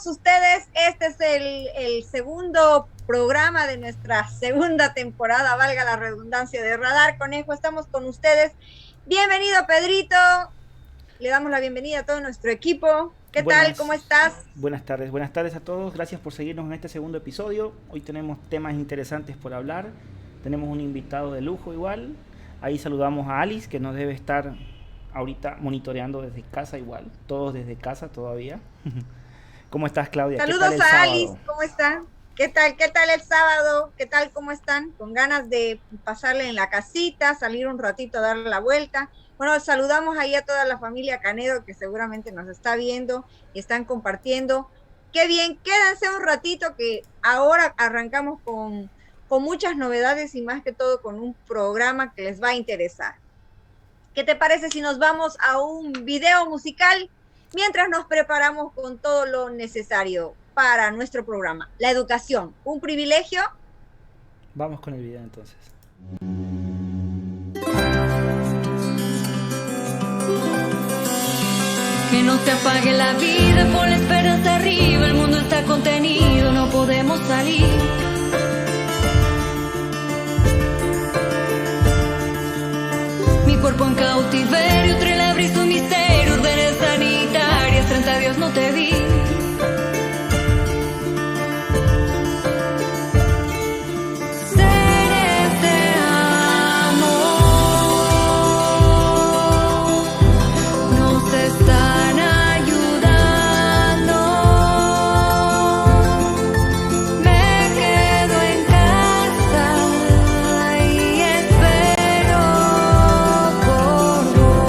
todos ustedes. Este es el segundo programa de nuestra segunda temporada, valga la redundancia, de Radar Conejo. Estamos con ustedes. Bienvenido, Pedrito. Le damos la bienvenida a todo nuestro equipo. ¿Qué tal? ¿Cómo estás? Buenas tardes a todos. Gracias por seguirnos en este segundo episodio. Hoy tenemos temas interesantes por hablar. Tenemos un invitado de lujo igual. Ahí saludamos a Alice, que nos debe estar ahorita monitoreando desde casa igual. Todos desde casa todavía. ¿Cómo estás, Claudia? ¿Qué tal Saludos el a Alice. sábado? ¿Cómo están? ¿Qué tal? ¿Qué tal el sábado? ¿Qué tal? ¿Cómo están? Con ganas de pasarle en la casita, salir un ratito a darle la vuelta. Bueno, saludamos ahí a toda la familia Canedo que seguramente nos está viendo y están compartiendo. Qué bien, quédense un ratito que ahora arrancamos con muchas novedades y más que todo con un programa que les va a interesar. ¿Qué te parece si nos vamos a un video musical mientras nos preparamos con todo lo necesario para nuestro programa? La educación, un privilegio. Vamos con el video entonces. Que no se apague la vida, pon la esperanza arriba, el mundo está contenido, no podemos salir. Mi cuerpo en cautiverio, entre la brisa un misterio, órdenes sanitarias, frente a Dios no te vi. Seres de amor nos están ayudando. Me quedo en casa y espero por vos.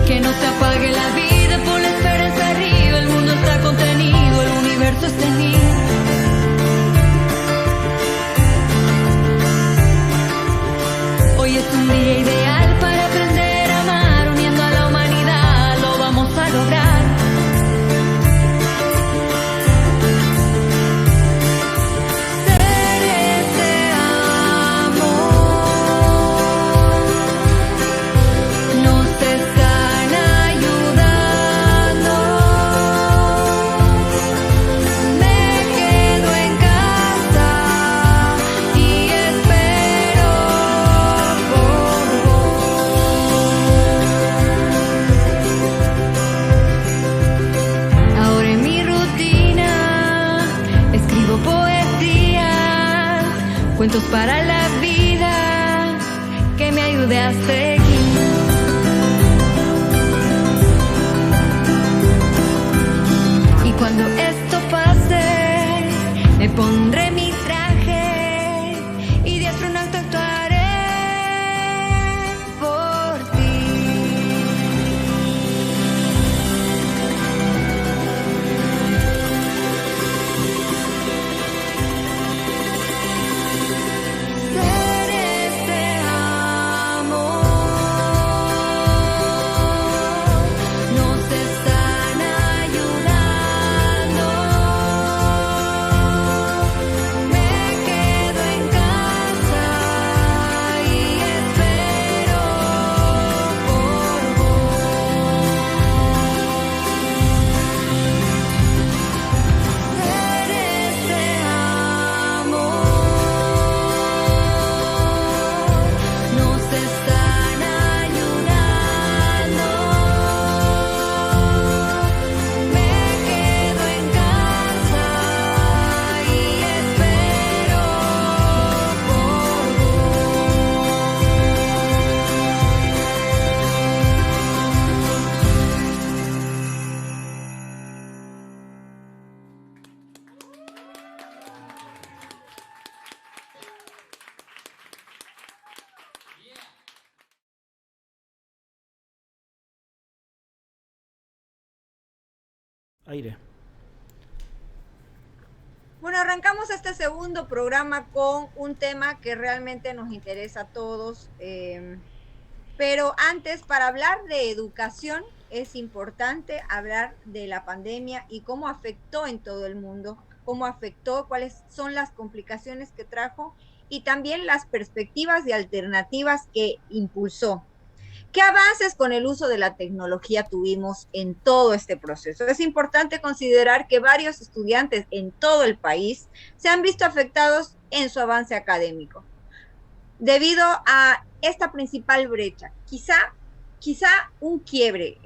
Que no se apague la vida, pon la esperanza arriba, el mundo está contenido, el universo es tenido. Hoy es un día ideal para aprender a amar, uniendo a la humanidad, lo vamos a lograr. Seres de amor nos están ayudando. Me quedo en casa y espero por vos. Ahora en mi rutina escribo poesías, cuentos para la vida que me ayude a seguir. Y cuando esto pase, me pondré mi traje y de astronauta actuaré por ti. Seres de amor nos están ayudando. Me quedo en casa y espero por vos. Seres de amor nos están ayudando. Me quedo en casa y espero por Aire. Bueno, arrancamos este segundo programa con un tema que realmente nos interesa a todos. Pero antes, para hablar de educación, es importante hablar de la pandemia y cómo afectó en todo el mundo, cómo afectó, cuáles son las complicaciones que trajo y también las perspectivas y alternativas que impulsó. ¿Qué avances con el uso de la tecnología tuvimos en todo este proceso? Es importante considerar que varios estudiantes en todo el país se han visto afectados en su avance académico debido a esta principal brecha. Quizá un quiebre,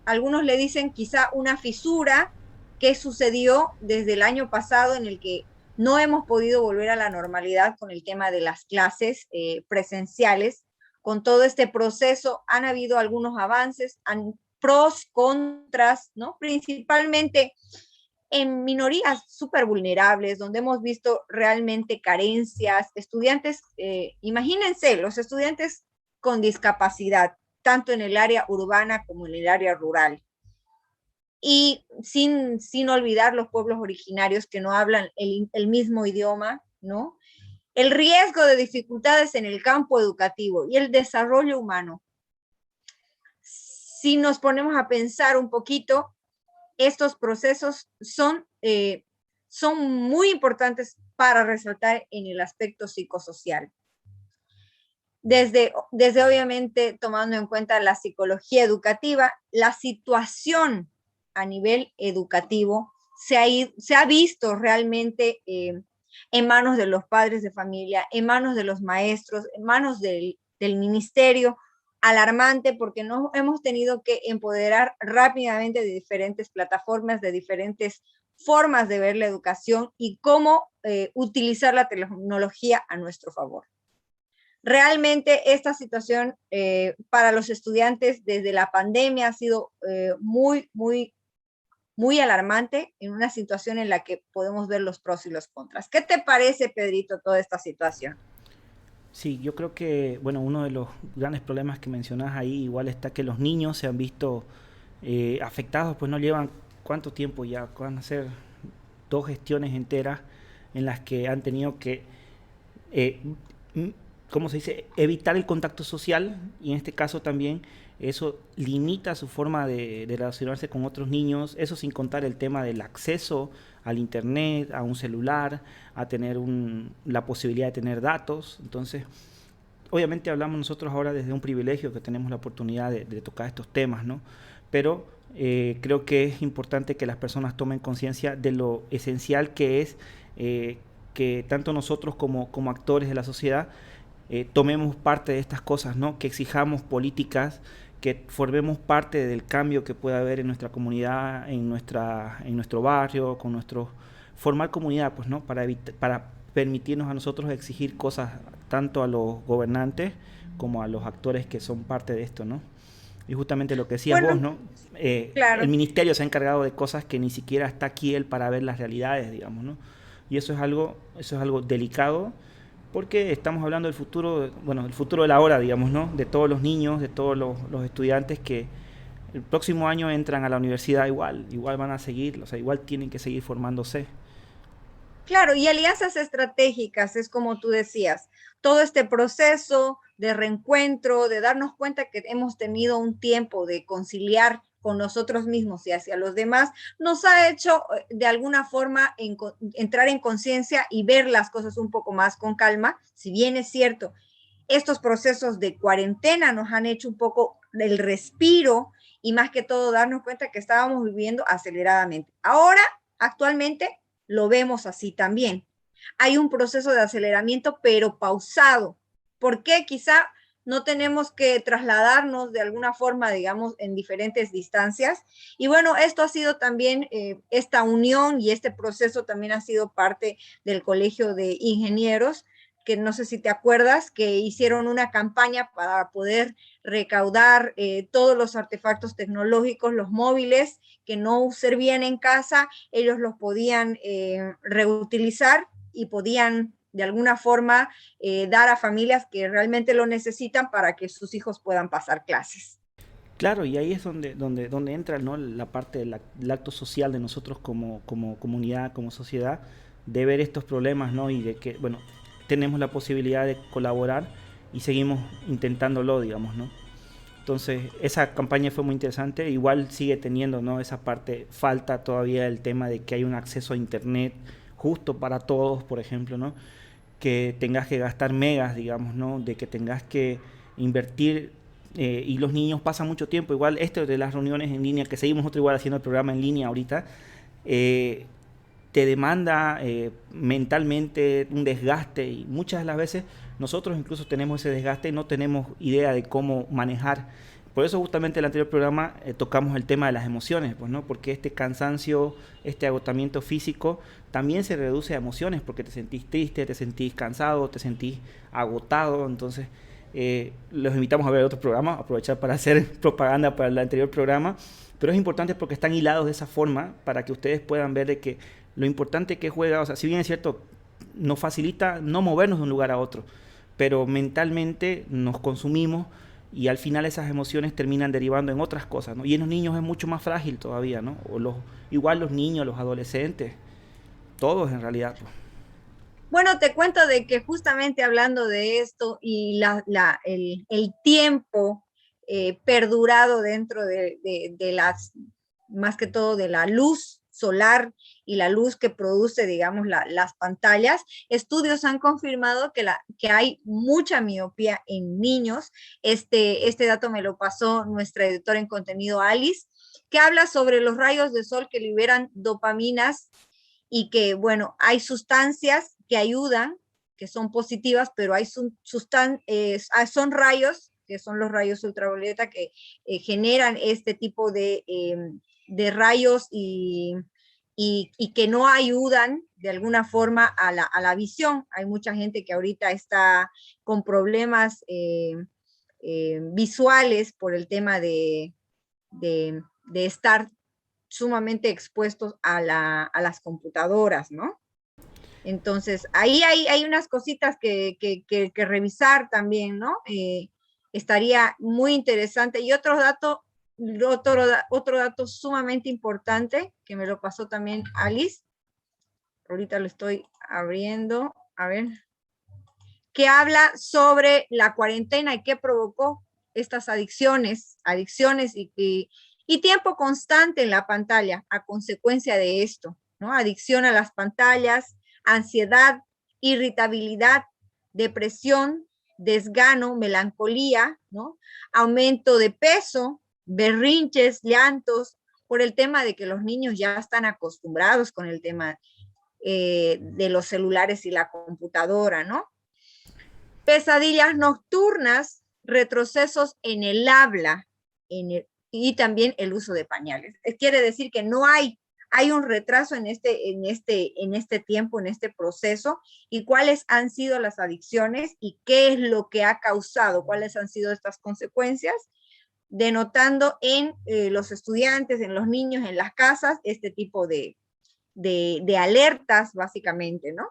algunos le dicen quizá una fisura que sucedió desde el año pasado en el que no hemos podido volver a la normalidad con el tema de las clases presenciales. Con todo este proceso han habido algunos avances, pros, contras, ¿no? Principalmente en minorías súper vulnerables, donde hemos visto realmente carencias, estudiantes, imagínense, los estudiantes con discapacidad, tanto en el área urbana como en el área rural. Y sin olvidar los pueblos originarios que no hablan el mismo idioma, ¿no? El riesgo de dificultades en el campo educativo y el desarrollo humano. Si nos ponemos a pensar un poquito, estos procesos son muy importantes para resaltar en el aspecto psicosocial. Desde obviamente tomando en cuenta la psicología educativa, la situación a nivel educativo se ha visto realmente en manos de los padres de familia, en manos de los maestros, en manos del ministerio, alarmante porque no hemos tenido que empoderar rápidamente de diferentes plataformas, de diferentes formas de ver la educación y cómo utilizar la tecnología a nuestro favor. Realmente esta situación para los estudiantes desde la pandemia ha sido muy alarmante, en una situación en la que podemos ver los pros y los contras. ¿Qué te parece, Pedrito, toda esta situación? Sí, yo creo que, bueno, uno de los grandes problemas que mencionas ahí igual está que los niños se han visto afectados, pues no llevan cuánto tiempo ya, van a ser 2 gestiones enteras en las que han tenido que, eh, ¿cómo se dice?, evitar el contacto social, y en este caso también eso limita su forma de relacionarse con otros niños, eso sin contar el tema del acceso al internet, a un celular, a tener la posibilidad de tener datos. Entonces, obviamente hablamos nosotros ahora desde un privilegio que tenemos la oportunidad de tocar estos temas, ¿no? Pero creo que es importante que las personas tomen conciencia de lo esencial que es que tanto nosotros como actores de la sociedad tomemos parte de estas cosas, ¿no? Que exijamos políticas, que formemos parte del cambio que pueda haber en nuestra comunidad, en nuestro barrio, formar comunidad, pues, ¿no? Para permitirnos a nosotros exigir cosas tanto a los gobernantes como a los actores que son parte de esto, ¿no? Y justamente lo que decías vos, ¿no? Claro. El ministerio se ha encargado de cosas que ni siquiera está aquí él para ver las realidades, digamos, ¿no? Y eso es algo delicado, porque estamos hablando del futuro, bueno, del futuro de la hora, digamos, ¿no? De todos los niños, de todos los estudiantes que el próximo año entran a la universidad igual van a seguir, o sea, igual tienen que seguir formándose. Claro, y alianzas estratégicas, es como tú decías, todo este proceso de reencuentro, de darnos cuenta que hemos tenido un tiempo de conciliar con nosotros mismos y hacia los demás, nos ha hecho de alguna forma entrar en conciencia y ver las cosas un poco más con calma. Si bien es cierto, estos procesos de cuarentena nos han hecho un poco el respiro y más que todo darnos cuenta que estábamos viviendo aceleradamente. Ahora, actualmente, lo vemos así también. Hay un proceso de aceleramiento, pero pausado. ¿Por qué? Quizá no tenemos que trasladarnos de alguna forma, digamos, en diferentes distancias. Y bueno, esto ha sido también, esta unión y este proceso también ha sido parte del Colegio de Ingenieros, que no sé si te acuerdas, que hicieron una campaña para poder recaudar todos los artefactos tecnológicos, los móviles que no servían en casa, ellos los podían reutilizar y podían de alguna forma dar a familias que realmente lo necesitan para que sus hijos puedan pasar clases. Claro, y ahí es donde entra, ¿no?, la parte del acto social de nosotros como comunidad, como sociedad, de ver estos problemas, ¿no? Y de que, bueno, tenemos la posibilidad de colaborar y seguimos intentándolo, digamos, ¿no? Entonces, esa campaña fue muy interesante. Igual sigue teniendo, ¿no?, esa parte, falta todavía el tema de que hay un acceso a internet justo para todos, por ejemplo, ¿no? Que tengas que gastar megas, digamos, ¿no? De que tengas que invertir y los niños pasan mucho tiempo, igual esto de las reuniones en línea, que seguimos nosotros igual haciendo el programa en línea ahorita, te demanda mentalmente un desgaste, y muchas de las veces nosotros incluso tenemos ese desgaste y no tenemos idea de cómo manejar. Por eso justamente en el anterior programa tocamos el tema de las emociones, pues, ¿no? Porque este cansancio, este agotamiento físico también se reduce a emociones, porque te sentís triste, te sentís cansado, te sentís agotado. Entonces los invitamos a ver otro programa, aprovechar para hacer propaganda para el anterior programa, pero es importante porque están hilados de esa forma para que ustedes puedan ver de que lo importante que juega, o sea, si bien es cierto, nos facilita no movernos de un lugar a otro, pero mentalmente nos consumimos y al final esas emociones terminan derivando en otras cosas, ¿no? Y en los niños es mucho más frágil todavía, ¿no? Igual los niños, los adolescentes, todos en realidad, pues. Bueno, te cuento de que justamente hablando de esto y el tiempo perdurado dentro de las, más que todo de la luz solar y la luz que produce, digamos, las pantallas, estudios han confirmado que hay mucha miopía en niños. Este dato me lo pasó nuestra editora en contenido, Alice, que habla sobre los rayos de sol que liberan dopaminas y que, bueno, hay sustancias que ayudan, que son positivas, pero hay son rayos, que son los rayos ultravioleta, que generan este tipo de rayos y que no ayudan de alguna forma a la visión. Hay mucha gente que ahorita está con problemas visuales por el tema de estar sumamente expuestos a las computadoras, ¿no? Entonces, ahí hay unas cositas que revisar también, ¿no? Estaría muy interesante. Y otro dato sumamente importante, que me lo pasó también Alice, ahorita lo estoy abriendo, a ver, que habla sobre la cuarentena y qué provocó estas adicciones y tiempo constante en la pantalla a consecuencia de esto, ¿no? Adicción a las pantallas, ansiedad, irritabilidad, depresión, desgano, melancolía, ¿no? Aumento de peso, berrinches, llantos, por el tema de que los niños ya están acostumbrados con el tema de los celulares y la computadora, ¿no? Pesadillas nocturnas, retrocesos en el habla y también el uso de pañales. Quiere decir que no hay un retraso en este tiempo, en este proceso, y cuáles han sido las adicciones y qué es lo que ha causado, cuáles han sido estas consecuencias, denotando en los estudiantes, en los niños, en las casas, este tipo de alertas, básicamente, ¿no?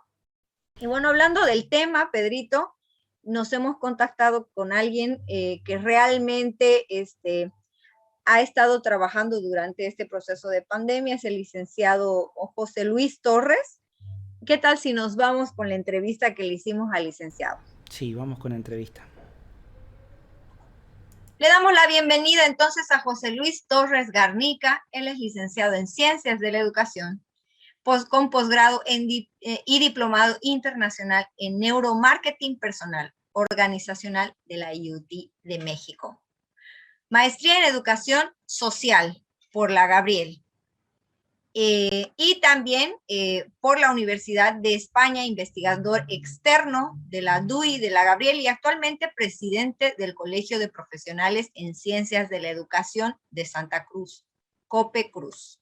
Y bueno, hablando del tema, Pedrito, nos hemos contactado con alguien que realmente ha estado trabajando durante este proceso de pandemia, es el licenciado José Luis Torres. ¿Qué tal si nos vamos con la entrevista que le hicimos al licenciado? Sí, vamos con la entrevista. Le damos la bienvenida entonces a José Luis Torres Garnica. Él es licenciado en Ciencias de la Educación, con posgrado y diplomado internacional en Neuromarketing Personal Organizacional de la IUT de México. Maestría en Educación Social por la Gabriel. Y también por la Universidad de España, investigador externo de la DUI de la Gabriel y actualmente presidente del Colegio de Profesionales en Ciencias de la Educación de Santa Cruz, COPE Cruz.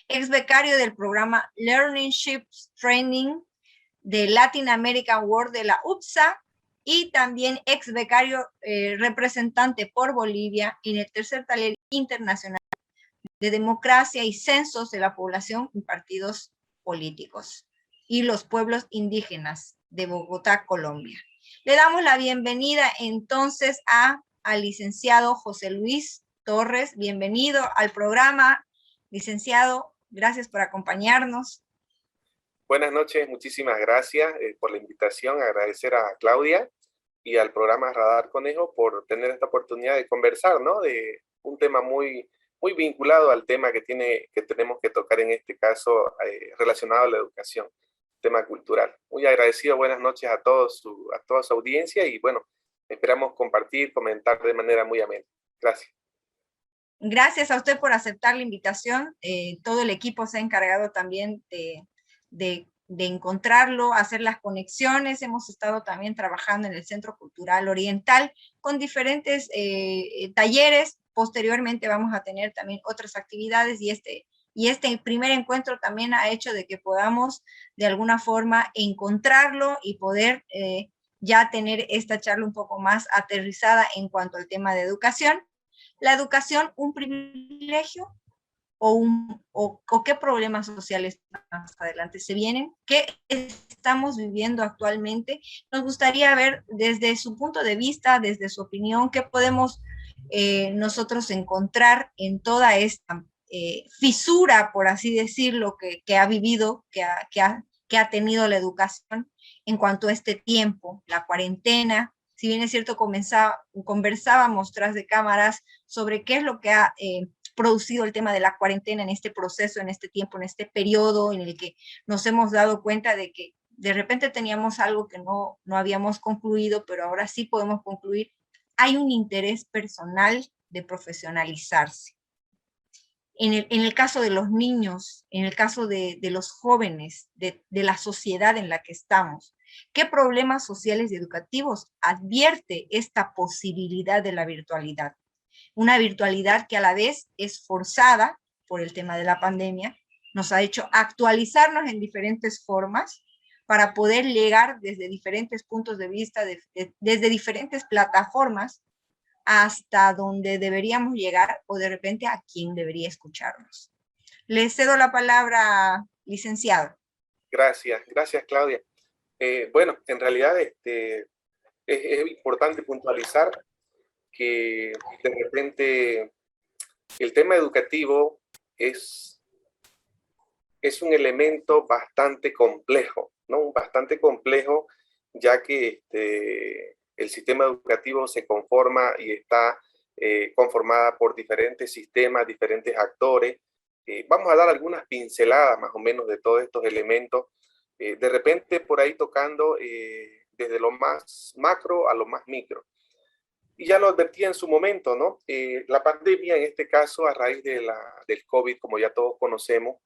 Ex becario del programa Learnership Training de Latin American World de la UPSA y también ex becario representante por Bolivia en el tercer taller internacional de democracia y censos de la población y partidos políticos y los pueblos indígenas de Bogotá, Colombia. Le damos la bienvenida entonces al licenciado José Luis Torres. Bienvenido al programa, licenciado. Gracias por acompañarnos. Buenas noches, muchísimas gracias por la invitación. Agradecer a Claudia y al programa Radar Conejo por tener esta oportunidad de conversar, ¿no? De un tema muy vinculado al tema que tenemos que tocar en este caso relacionado a la educación, tema cultural. Muy agradecido, buenas noches a toda su audiencia y bueno, Esperamos compartir, comentar de manera muy amena. Gracias. Gracias a usted por aceptar la invitación. Todo el equipo se ha encargado también de encontrarlo, hacer las conexiones. Hemos estado también trabajando en el Centro Cultural Oriental con diferentes talleres. Posteriormente vamos a tener también otras actividades y este primer encuentro también ha hecho de que podamos de alguna forma encontrarlo y poder ya tener esta charla un poco más aterrizada en cuanto al tema de educación. ¿La educación un privilegio o qué problemas sociales más adelante se vienen? ¿Qué estamos viviendo actualmente? Nos gustaría ver desde su punto de vista, desde su opinión, qué podemos nosotros encontrar en toda esta fisura, por así decirlo, que ha vivido, que ha tenido la educación en cuanto a este tiempo, la cuarentena. Si bien es cierto, conversábamos tras de cámaras sobre qué es lo que ha producido el tema de la cuarentena en este proceso, en este tiempo, en este periodo en el que nos hemos dado cuenta de que de repente teníamos algo que no habíamos concluido, pero ahora sí podemos concluir. Hay un interés personal de profesionalizarse. En el caso de los niños, en el caso de los jóvenes, de la sociedad en la que estamos, ¿qué problemas sociales y educativos advierte esta posibilidad de la virtualidad? Una virtualidad que a la vez es forzada por el tema de la pandemia, nos ha hecho actualizarnos en diferentes formas para poder llegar desde diferentes puntos de vista, desde diferentes plataformas, hasta donde deberíamos llegar o de repente a quién debería escucharnos. Le cedo la palabra, licenciado. Gracias, gracias Claudia. Bueno, en realidad es importante puntualizar que de repente el tema educativo es un elemento bastante complejo, ¿no? Bastante complejo, ya que el sistema educativo se conforma y está conformada por diferentes sistemas, diferentes actores. Vamos a dar algunas pinceladas más o menos de todos estos elementos, de repente por ahí tocando desde lo más macro a lo más micro. Y ya lo advertí en su momento, ¿no? La pandemia, en este caso, a raíz del COVID, como ya todos conocemos,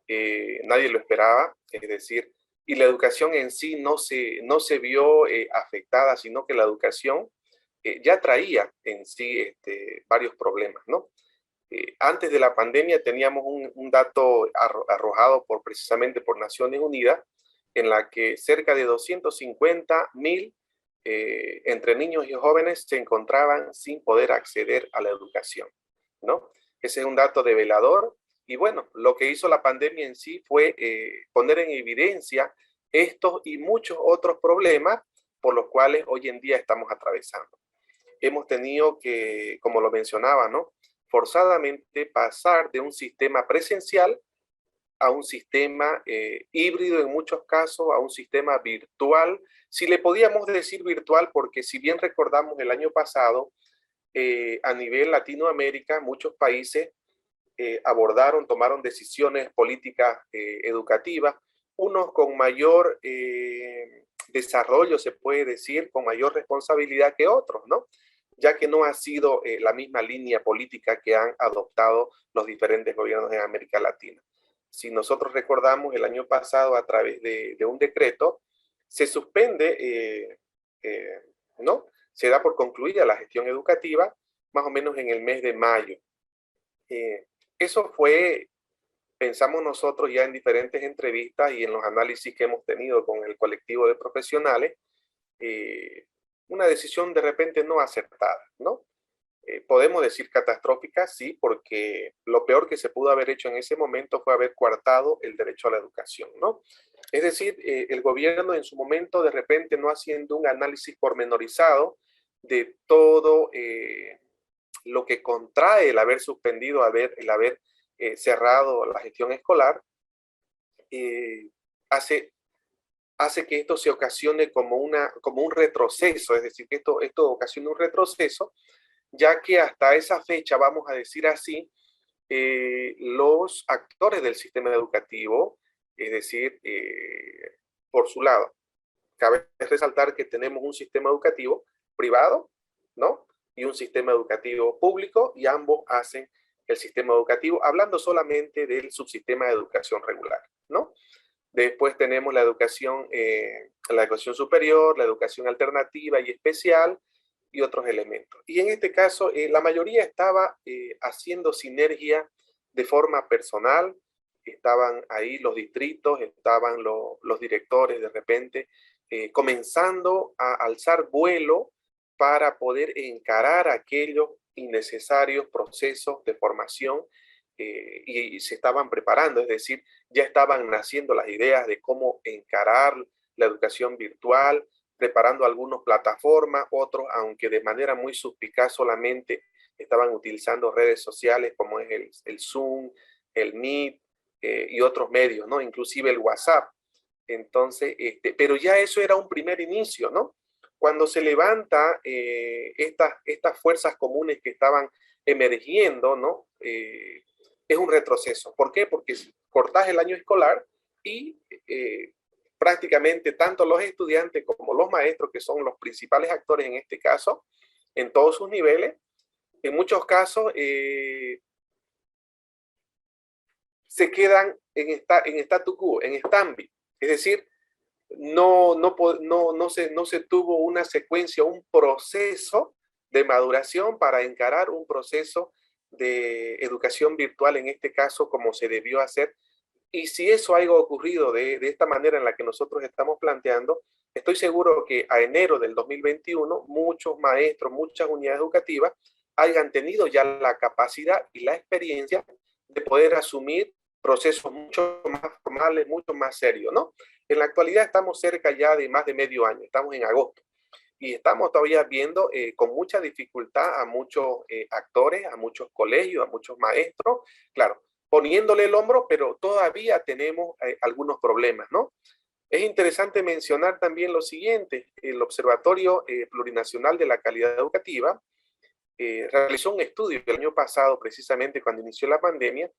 nadie lo esperaba, es decir, y la educación en sí no se vio afectada, sino que la educación ya traía en sí varios problemas, ¿no? Antes de la pandemia teníamos un dato arrojado precisamente por Naciones Unidas, en la que cerca de 250.000 entre niños y jóvenes se encontraban sin poder acceder a la educación, ¿no? Ese es un dato develador. Y bueno, lo que hizo la pandemia en sí fue poner en evidencia estos y muchos otros problemas por los cuales hoy en día estamos atravesando. Hemos tenido que, como lo mencionaba, ¿no?, forzadamente pasar de un sistema presencial a un sistema híbrido en muchos casos, a un sistema virtual. Si le podíamos decir virtual, porque si bien recordamos el año pasado, a nivel Latinoamérica, muchos países tomaron decisiones políticas educativas, unos con mayor desarrollo, se puede decir, con mayor responsabilidad que otros, ¿no? Ya que no ha sido la misma línea política que han adoptado los diferentes gobiernos en América Latina. Si nosotros recordamos, el año pasado, a través de un decreto, se suspende, ¿no? Se da por concluida la gestión educativa más o menos en el mes de mayo. Eso fue, pensamos nosotros ya en diferentes entrevistas y en los análisis que hemos tenido con el colectivo de profesionales, una decisión de repente no acertada, ¿no? Podemos decir catastrófica, sí, porque lo peor que se pudo haber hecho en ese momento fue haber coartado el derecho a la educación, ¿no? Es decir, el gobierno en su momento de repente no haciendo un análisis pormenorizado de todo lo que contrae el haber suspendido, el haber cerrado la gestión escolar, hace que esto se ocasione como un retroceso, es decir, que esto ocasiona un retroceso, ya que hasta esa fecha, vamos a decir así, los actores del sistema educativo, es decir, por su lado, cabe resaltar que tenemos un sistema educativo privado, ¿no? Y un sistema educativo público, y ambos hacen el sistema educativo, hablando solamente del subsistema de educación regular, ¿no? Después tenemos la educación superior, la educación alternativa y especial, y otros elementos. Y en este caso, la mayoría estaba haciendo sinergia de forma personal. Estaban ahí los distritos, estaban los directores de repente, comenzando a alzar vuelo para poder encarar aquellos innecesarios procesos de formación, y se estaban preparando, es decir, ya estaban naciendo las ideas de cómo encarar la educación virtual, preparando algunas plataformas, otros, aunque de manera muy suspicaz, solamente estaban utilizando redes sociales como es el Zoom, el Meet, y otros medios, ¿no? Inclusive el WhatsApp. Entonces, pero ya eso era un primer inicio, ¿no? Cuando se levanta estas fuerzas comunes que estaban emergiendo, ¿no? Es un retroceso. ¿Por qué? Porque cortás el año escolar y prácticamente tanto los estudiantes como los maestros, que son los principales actores en este caso, en todos sus niveles, en muchos casos se quedan en statu quo, en stand-by. Es decir, no se tuvo una secuencia, un proceso de maduración para encarar un proceso de educación virtual, en este caso, como se debió hacer. Y si eso haya ocurrido de esta manera en la que nosotros estamos planteando, estoy seguro que a enero del 2021, muchos maestros, muchas unidades educativas hayan tenido ya la capacidad y la experiencia de poder asumir procesos mucho más formales, mucho más serios, ¿no? En la actualidad estamos cerca ya de más de medio año, estamos en agosto, y estamos todavía viendo con mucha dificultad a muchos actores, a muchos colegios, a muchos maestros, claro, poniéndole el hombro, pero todavía tenemos algunos problemas, ¿no? Es interesante mencionar también lo siguiente: el Observatorio Plurinacional de la Calidad Educativa realizó un estudio el año pasado, precisamente cuando inició la pandemia,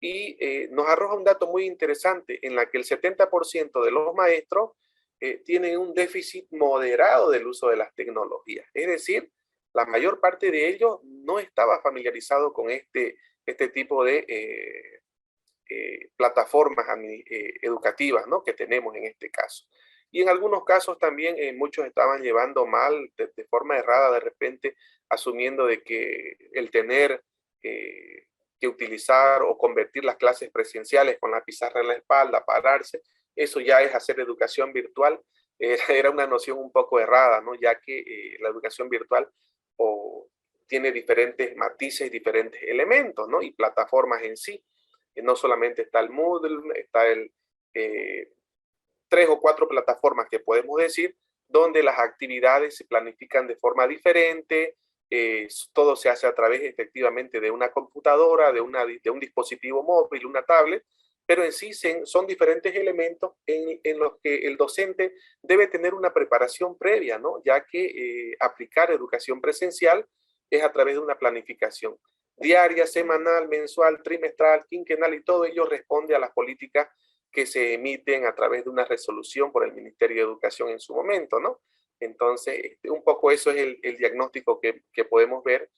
y nos arroja un dato muy interesante en la que el 70% de los maestros tienen un déficit moderado del uso de las tecnologías. Es decir, la mayor parte de ellos no estaba familiarizado con este tipo de plataformas educativas, ¿no?, que tenemos en este caso. Y en algunos casos también muchos estaban llevando mal, de forma errada, de repente, asumiendo de que el tener que utilizar o convertir las clases presenciales con la pizarra en la espalda, pararse, eso ya es hacer educación virtual. Era una noción un poco errada, ¿no?, ya que la educación virtual tiene diferentes matices, diferentes elementos, ¿no?, y plataformas en sí. No solamente está el Moodle, está 3 o 4 plataformas que podemos decir, donde las actividades se planifican de forma diferente. Todo se hace a través efectivamente de una computadora, de un dispositivo móvil, una tablet, pero en sí son diferentes elementos en los que el docente debe tener una preparación previa, ¿no?, ya que aplicar educación presencial es a través de una planificación diaria, semanal, mensual, trimestral, quinquenal, y todo ello responde a las políticas que se emiten a través de una resolución por el Ministerio de Educación en su momento, ¿no? Entonces, un poco eso es el diagnóstico que podemos ver.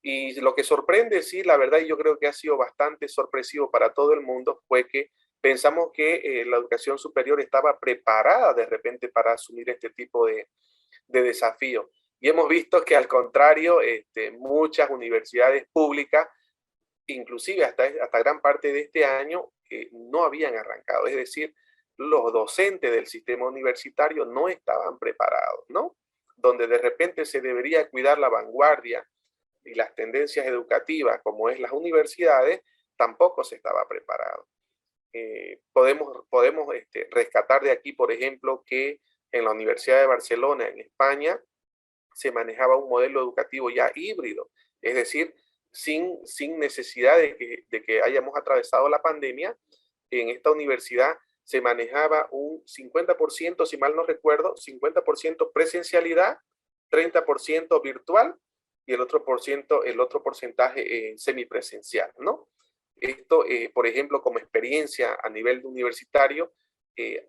Y lo que sorprende, sí, la verdad, y yo creo que ha sido bastante sorpresivo para todo el mundo, fue que pensamos que la educación superior estaba preparada de repente para asumir este tipo de desafíos. Y hemos visto que al contrario, muchas universidades públicas, inclusive hasta gran parte de este año, no habían arrancado. Es decir, los docentes del sistema universitario no estaban preparados, ¿no? Donde de repente se debería cuidar la vanguardia y las tendencias educativas, como es las universidades, tampoco se estaba preparado. Podemos rescatar de aquí, por ejemplo, que en la Universidad de Barcelona, en España, se manejaba un modelo educativo ya híbrido, es decir, sin necesidad de que hayamos atravesado la pandemia. En esta universidad se manejaba un 50%, si mal no recuerdo, 50% presencialidad, 30% virtual y el otro porcentaje semipresencial, ¿no? Esto, por ejemplo, como experiencia a nivel universitario,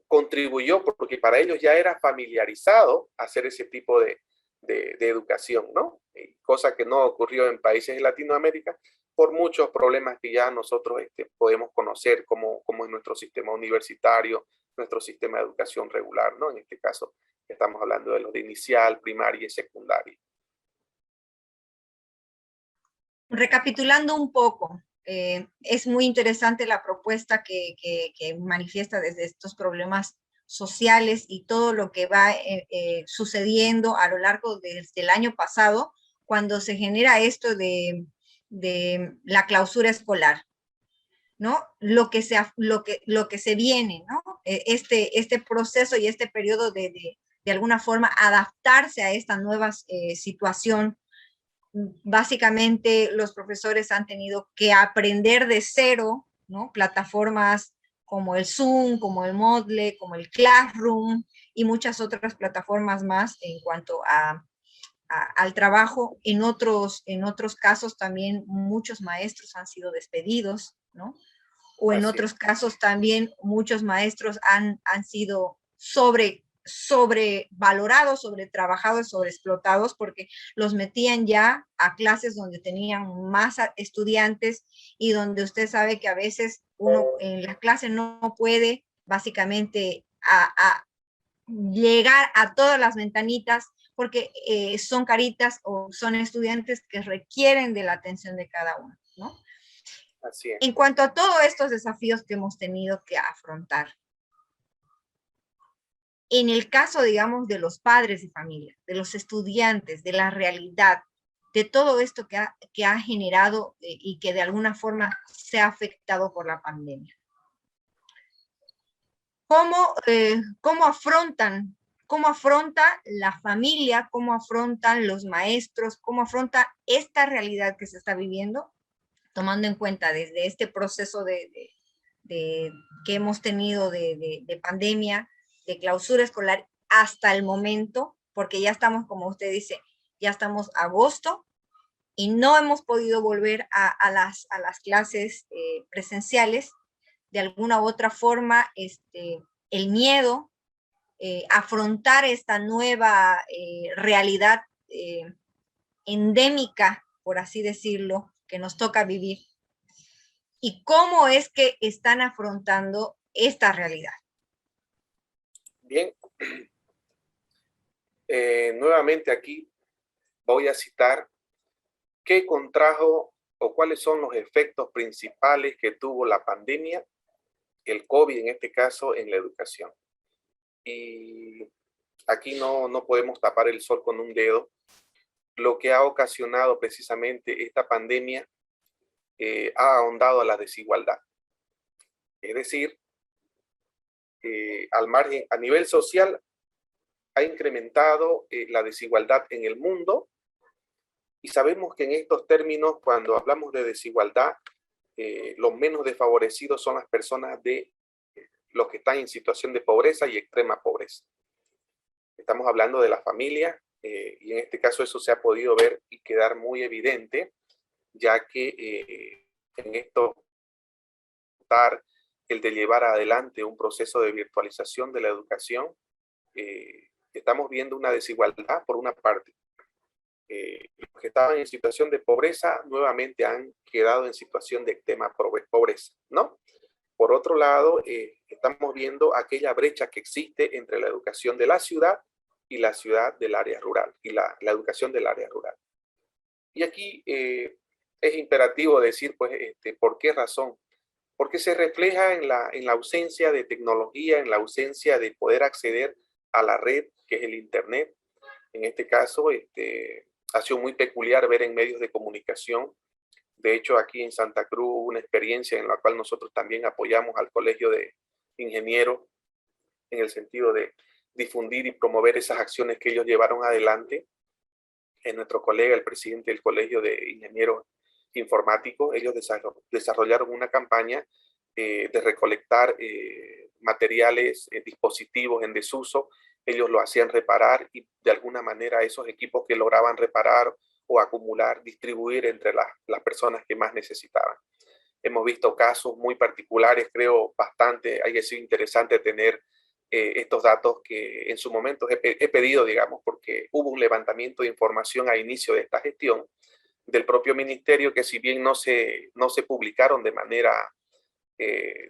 contribuyó porque para ellos ya era familiarizado hacer ese tipo de de educación, ¿no? Cosa que no ocurrió en países de Latinoamérica por muchos problemas que ya nosotros podemos conocer, como es nuestro sistema universitario, nuestro sistema de educación regular, ¿no? En este caso estamos hablando de los de inicial, primaria y secundaria. Recapitulando un poco, es muy interesante la propuesta que manifiesta desde estos problemas sociales y todo lo que va sucediendo a lo largo desde el año pasado, cuando se genera esto de la clausura escolar, ¿no? Lo que se viene, ¿no? Este proceso y este periodo de alguna forma adaptarse a esta nueva situación. Básicamente los profesores han tenido que aprender de cero, ¿no? Plataformas como el Zoom, como el Moodle, como el Classroom y muchas otras plataformas más en cuanto al trabajo. En otros casos también muchos maestros han sido despedidos, ¿no? O en otros casos también muchos maestros han sido sobrevalorados, sobretrabajados, sobreexplotados, porque los metían ya a clases donde tenían más estudiantes y donde usted sabe que a veces uno en la clase no puede básicamente llegar a todas las ventanitas porque son caritas o son estudiantes que requieren de la atención de cada uno, ¿no? Así es. En cuanto a todos estos desafíos que hemos tenido que afrontar, en el caso, digamos, de los padres de familia, de los estudiantes, de la realidad, de todo esto que ha generado y que de alguna forma se ha afectado por la pandemia. ¿Cómo afronta la familia, cómo afrontan los maestros, cómo afronta esta realidad que se está viviendo, tomando en cuenta desde este proceso que hemos tenido de pandemia, de clausura escolar hasta el momento, porque ya estamos, como usted dice, ya estamos agosto y no hemos podido volver a las clases presenciales? De alguna u otra forma, el miedo, afrontar esta nueva realidad endémica, por así decirlo, que nos toca vivir. ¿Y cómo es que están afrontando esta realidad? Bien, nuevamente aquí voy a citar qué contrajo o cuáles son los efectos principales que tuvo la pandemia, el COVID en este caso, en la educación. Y aquí no podemos tapar el sol con un dedo. Lo que ha ocasionado precisamente esta pandemia ha ahondado a la desigualdad. Es decir, al margen, a nivel social, ha incrementado la desigualdad en el mundo, y sabemos que en estos términos, cuando hablamos de desigualdad, los menos desfavorecidos son las personas de los que están en situación de pobreza y extrema pobreza. Estamos hablando de la familia, y en este caso eso se ha podido ver y quedar muy evidente, ya que en esto el de llevar adelante un proceso de virtualización de la educación, estamos viendo una desigualdad por una parte. Los que estaban en situación de pobreza nuevamente han quedado en situación de extrema pobreza, ¿no? Por otro lado, estamos viendo aquella brecha que existe entre la educación de la ciudad y la ciudad del área rural, y la educación del área rural. Y aquí es imperativo decir, pues, ¿por qué razón? Porque se refleja en la ausencia de tecnología, en la ausencia de poder acceder a la red, que es el Internet. En este caso, ha sido muy peculiar ver en medios de comunicación. De hecho, aquí en Santa Cruz hubo una experiencia en la cual nosotros también apoyamos al Colegio de Ingenieros en el sentido de difundir y promover esas acciones que ellos llevaron adelante. En nuestro colega, el presidente del Colegio de Ingenieros Informáticos, ellos desarrollaron una campaña de recolectar materiales, dispositivos en desuso. Ellos lo hacían reparar y de alguna manera esos equipos que lograban reparar o acumular, distribuir entre las personas que más necesitaban. Hemos visto casos muy particulares, creo bastante, haya sido interesante tener estos datos que en su momento he pedido, digamos, porque hubo un levantamiento de información a inicio de esta gestión del propio ministerio que si bien no se publicaron de manera,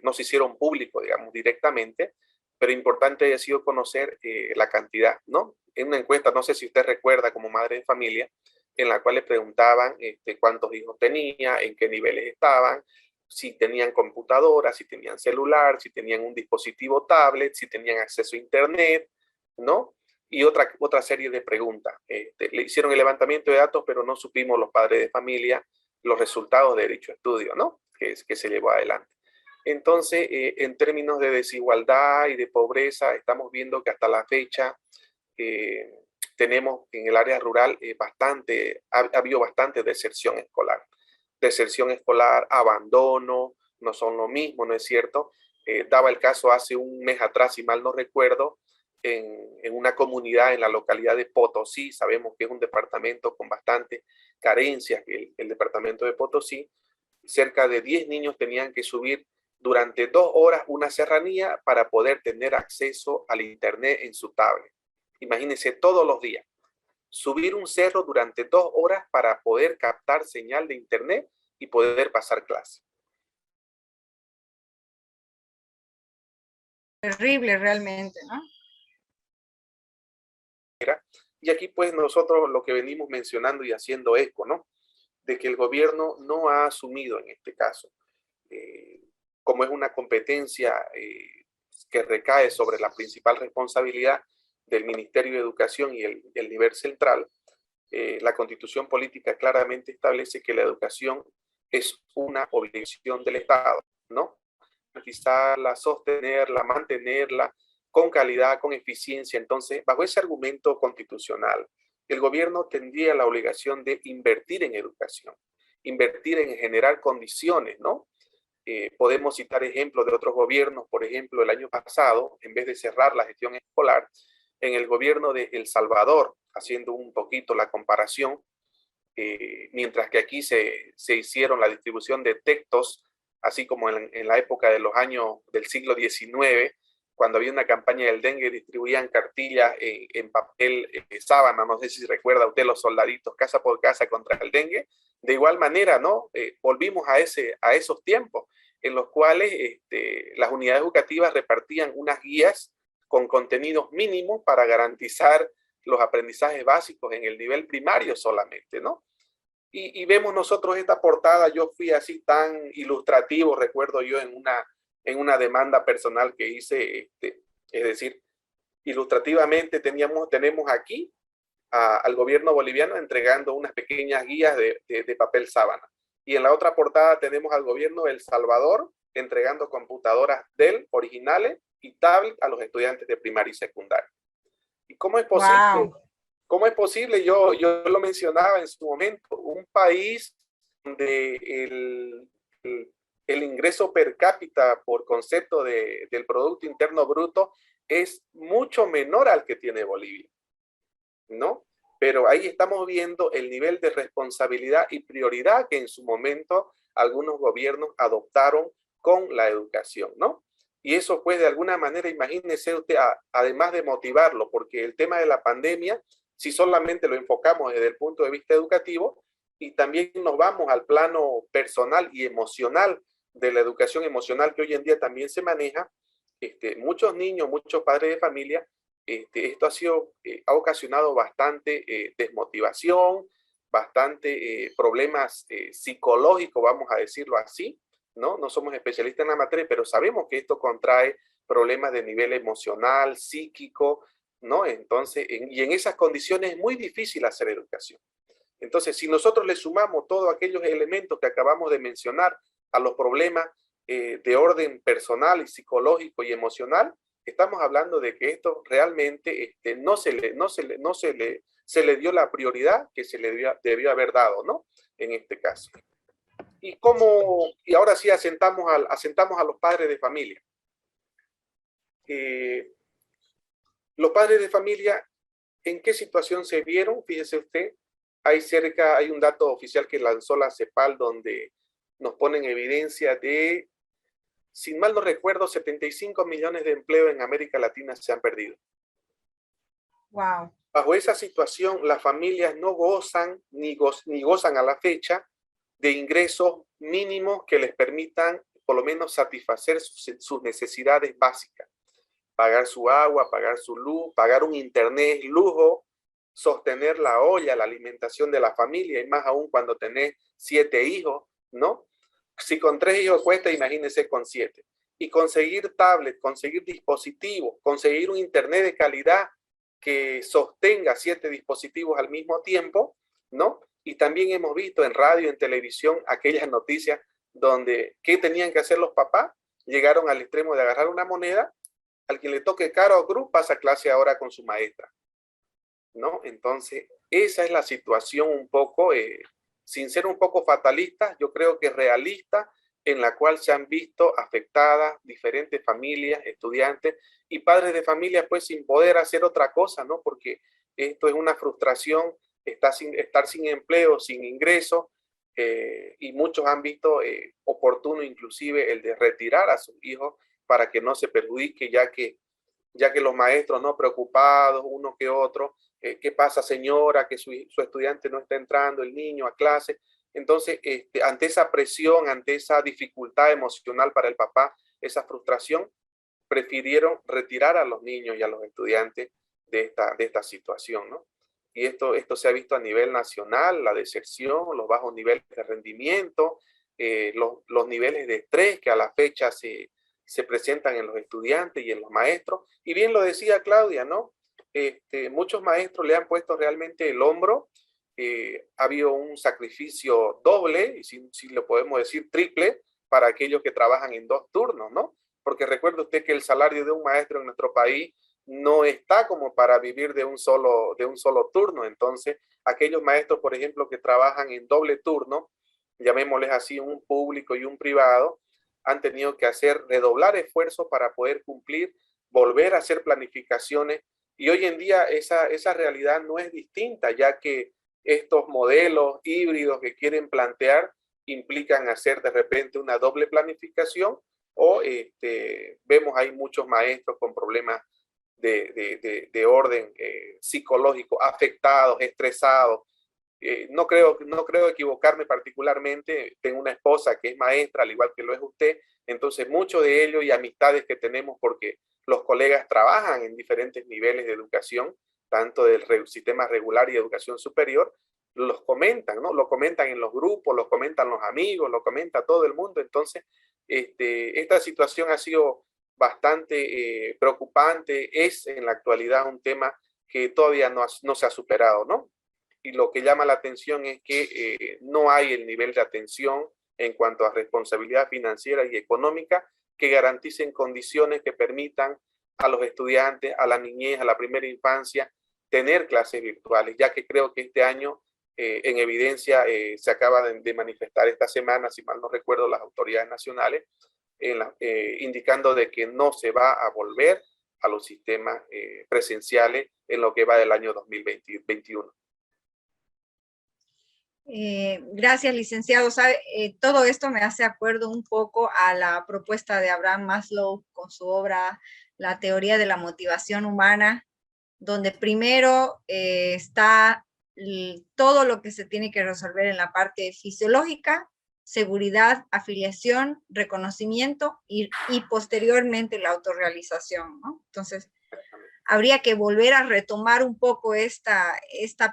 no se hicieron público, digamos, directamente, pero importante haya sido conocer la cantidad, ¿no? En una encuesta, no sé si usted recuerda como madre de familia, en la cual le preguntaban cuántos hijos tenía, en qué niveles estaban, si tenían computadora, si tenían celular, si tenían un dispositivo tablet, si tenían acceso a internet, ¿no? Y otra serie de preguntas. Le hicieron el levantamiento de datos, pero no supimos los padres de familia los resultados de dicho estudio, ¿no? Que se llevó adelante. Entonces, en términos de desigualdad y de pobreza, estamos viendo que hasta la fecha tenemos en el área rural ha habido bastante deserción escolar. Deserción escolar, abandono, no son lo mismo, ¿no es cierto? Daba el caso hace un mes atrás, si mal no recuerdo, en una comunidad en la localidad de Potosí, sabemos que es un departamento con bastantes carencias, el departamento de Potosí, cerca de 10 niños tenían que subir durante 2 horas una serranía para poder tener acceso al internet en su tablet. Imagínense todos los días. Subir un cerro durante 2 horas para poder captar señal de internet y poder pasar clase. Terrible realmente, ¿no? Y aquí pues nosotros lo que venimos mencionando y haciendo eco, ¿no? De que el gobierno no ha asumido en este caso, como es una competencia que recae sobre la principal responsabilidad del Ministerio de Educación y el nivel central, la Constitución Política claramente establece que la educación es una obligación del Estado, ¿no? Garantizarla, sostenerla, mantenerla con calidad, con eficiencia. Entonces, bajo ese argumento constitucional, el gobierno tendría la obligación de invertir en educación, invertir en generar condiciones, ¿no? Podemos citar ejemplos de otros gobiernos, por ejemplo, el año pasado, en vez de cerrar la gestión escolar, en el gobierno de El Salvador, haciendo un poquito la comparación, mientras que aquí se hicieron la distribución de textos, así como en la época de los años del siglo XIX, cuando había una campaña del dengue, distribuían cartillas en papel sábana, no sé si recuerda usted los soldaditos casa por casa contra el dengue. De igual manera, ¿no? Volvimos a esos tiempos en los cuales las unidades educativas repartían unas guías con contenidos mínimos para garantizar los aprendizajes básicos en el nivel primario solamente, ¿no? Y vemos nosotros esta portada, yo fui así tan ilustrativo, recuerdo yo en una demanda personal que hice, es decir, ilustrativamente tenemos aquí al gobierno boliviano entregando unas pequeñas guías de papel sábana. Y en la otra portada tenemos al gobierno de El Salvador entregando computadoras Dell originales y tablet a los estudiantes de primaria y secundaria. ¿Y cómo es posible? Wow. ¿Cómo es posible? Yo lo mencionaba en su momento, un país donde el ingreso per cápita por concepto del Producto Interno Bruto es mucho menor al que tiene Bolivia, ¿no? Pero ahí estamos viendo el nivel de responsabilidad y prioridad que en su momento algunos gobiernos adoptaron con la educación, ¿no? Y eso pues de alguna manera, imagínese usted, además de motivarlo, porque el tema de la pandemia, si solamente lo enfocamos desde el punto de vista educativo, y también nos vamos al plano personal y emocional de la educación emocional que hoy en día también se maneja, muchos niños, muchos padres de familia, esto ha ocasionado bastante desmotivación, bastante problemas psicológicos, vamos a decirlo así, ¿no? No somos especialistas en la materia, pero sabemos que esto contrae problemas de nivel emocional, psíquico, ¿no? Entonces, y en esas condiciones es muy difícil hacer educación. Entonces, si nosotros le sumamos todos aquellos elementos que acabamos de mencionar a los problemas de orden personal y psicológico y emocional, estamos hablando de que esto realmente no se le dio la prioridad que se le debió haber dado, ¿no? En este caso. Y ahora sí asentamos a los padres de familia. Los padres de familia, ¿en qué situación se vieron? Fíjese usted, hay un dato oficial que lanzó la CEPAL donde nos pone en evidencia de si mal no recuerdo, 75 millones de empleos en América Latina se han perdido. Wow. Bajo esa situación, las familias no gozan ni gozan a la fecha de ingresos mínimos que les permitan por lo menos satisfacer sus necesidades básicas. Pagar su agua, pagar su luz, pagar un internet lujo, sostener la olla, la alimentación de la familia, y más aún cuando tenés 7 hijos, ¿no? Si con 3 hijos cuesta, imagínense con 7. Y conseguir tablet, conseguir dispositivos, conseguir un internet de calidad que sostenga 7 dispositivos al mismo tiempo, ¿no? Y también hemos visto en radio, en televisión, aquellas noticias donde, ¿qué tenían que hacer los papás? Llegaron al extremo de agarrar una moneda, al quien le toque cara o cruz, pasa clase ahora con su maestra, ¿no? Entonces, esa es la situación un poco, sin ser un poco fatalista, yo creo que realista, en la cual se han visto afectadas diferentes familias, estudiantes y padres de familia, pues sin poder hacer otra cosa, ¿no? Porque esto es una frustración, estar sin empleo, sin ingreso, y muchos han visto oportuno inclusive el de retirar a sus hijos para que no se perjudique, ya que los maestros no preocupados, uno que otro, ¿qué pasa señora? Que su estudiante no está entrando, el niño a clase. Entonces, ante esa presión, ante esa dificultad emocional para el papá, esa frustración, prefirieron retirar a los niños y a los estudiantes de esta situación, ¿no? Y esto se ha visto a nivel nacional, la deserción, los bajos niveles de rendimiento, los niveles de estrés que a la fecha se presentan en los estudiantes y en los maestros. Y bien lo decía Claudia, ¿no? Muchos maestros le han puesto realmente el hombro. Ha habido un sacrificio doble, y si lo podemos decir triple, para aquellos que trabajan en 2 turnos, ¿no? Porque recuerde usted que el salario de un maestro en nuestro país no está como para vivir de un solo turno. Entonces, aquellos maestros, por ejemplo, que trabajan en doble turno, llamémosles así, un público y un privado, han tenido que redoblar esfuerzos para poder cumplir, volver a hacer planificaciones. Y hoy en día esa realidad no es distinta, ya que estos modelos híbridos que quieren plantear implican hacer de repente una doble planificación, o vemos ahí muchos maestros con problemas de orden psicológico, afectados, estresados. No creo equivocarme particularmente. Tengo una esposa que es maestra, al igual que lo es usted. Entonces, muchos de ellos y amistades que tenemos, porque los colegas trabajan en diferentes niveles de educación, tanto del sistema regular y educación superior, los comentan, ¿no? Lo comentan en los grupos, lo comentan los amigos, lo comenta todo el mundo. Entonces, esta situación ha sido bastante preocupante. Es en la actualidad un tema que todavía no se ha superado, ¿no? Y lo que llama la atención es que no hay el nivel de atención en cuanto a responsabilidad financiera y económica que garanticen condiciones que permitan a los estudiantes, a la niñez, a la primera infancia, tener clases virtuales, ya que creo que este año, en evidencia, se acaba de manifestar esta semana, si mal no recuerdo, las autoridades nacionales, indicando de que no se va a volver a los sistemas presenciales en lo que va del año 2021. Gracias, licenciado. ¿Sabe? Todo esto me hace acuerdo un poco a la propuesta de Abraham Maslow con su obra La teoría de la motivación humana, donde primero está todo lo que se tiene que resolver en la parte fisiológica, seguridad, afiliación, reconocimiento y posteriormente la autorrealización, ¿no? Entonces, habría que volver a retomar un poco esta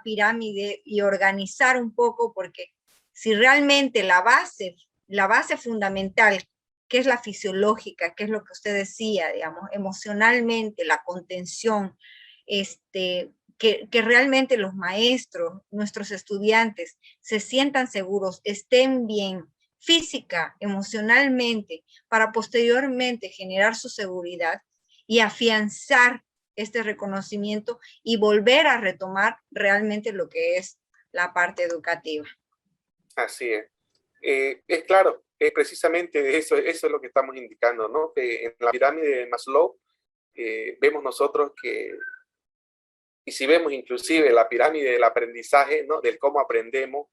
pirámide y organizar un poco, porque si realmente la base fundamental, que es la fisiológica, que es lo que usted decía, digamos, emocionalmente, la contención, que realmente los maestros, nuestros estudiantes, se sientan seguros, estén bien, física, emocionalmente, para posteriormente generar su seguridad y afianzar este reconocimiento y volver a retomar realmente lo que es la parte educativa. Así es. Es claro, precisamente eso es lo que estamos indicando, ¿no? Que en la pirámide de Maslow vemos nosotros que, y si vemos inclusive la pirámide del aprendizaje, ¿no? Del cómo aprendemos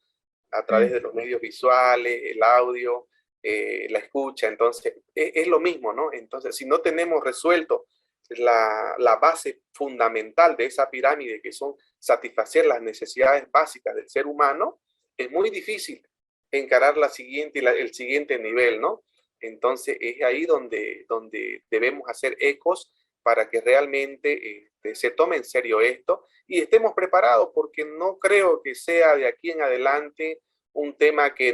a través de los medios visuales, el audio, la escucha. Entonces, es lo mismo, ¿no? Entonces, si no tenemos resuelto la base fundamental de esa pirámide, que son satisfacer las necesidades básicas del ser humano, es muy difícil encarar el siguiente nivel, ¿no? Entonces, es ahí donde debemos hacer ecos para que realmente se tome en serio esto y estemos preparados, porque no creo que sea de aquí en adelante un tema que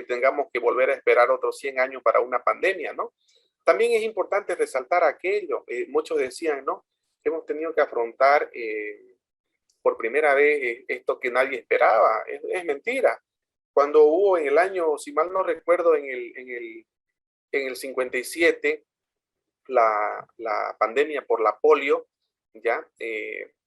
tengamos que volver a esperar otros 100 años para una pandemia, ¿no? También es importante resaltar aquello, muchos decían, ¿no? Hemos tenido que afrontar por primera vez esto que nadie esperaba. Es mentira. Cuando hubo en el año, si mal no recuerdo, en el 57, la pandemia por la polio, ¿ya?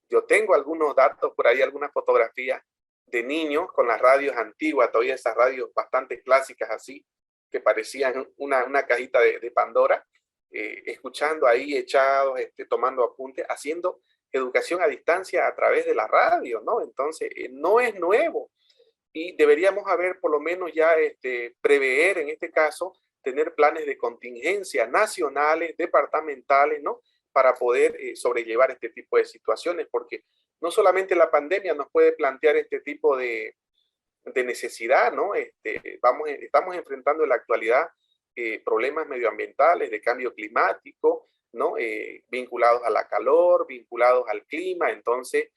Yo tengo algunos datos por ahí, algunas fotografías de niños con las radios antiguas, todavía esas radios bastante clásicas así, que parecían una cajita de Pandora, escuchando ahí echados, tomando apuntes, haciendo educación a distancia a través de la radio, ¿no? Entonces, no es nuevo y deberíamos haber por lo menos ya prever en este caso, tener planes de contingencia nacionales, departamentales, ¿no? Para poder sobrellevar este tipo de situaciones, porque no solamente la pandemia nos puede plantear este tipo de necesidad, ¿no? Estamos enfrentando en la actualidad problemas medioambientales, de cambio climático, ¿no? Vinculados a la calor, vinculados al clima. Entonces,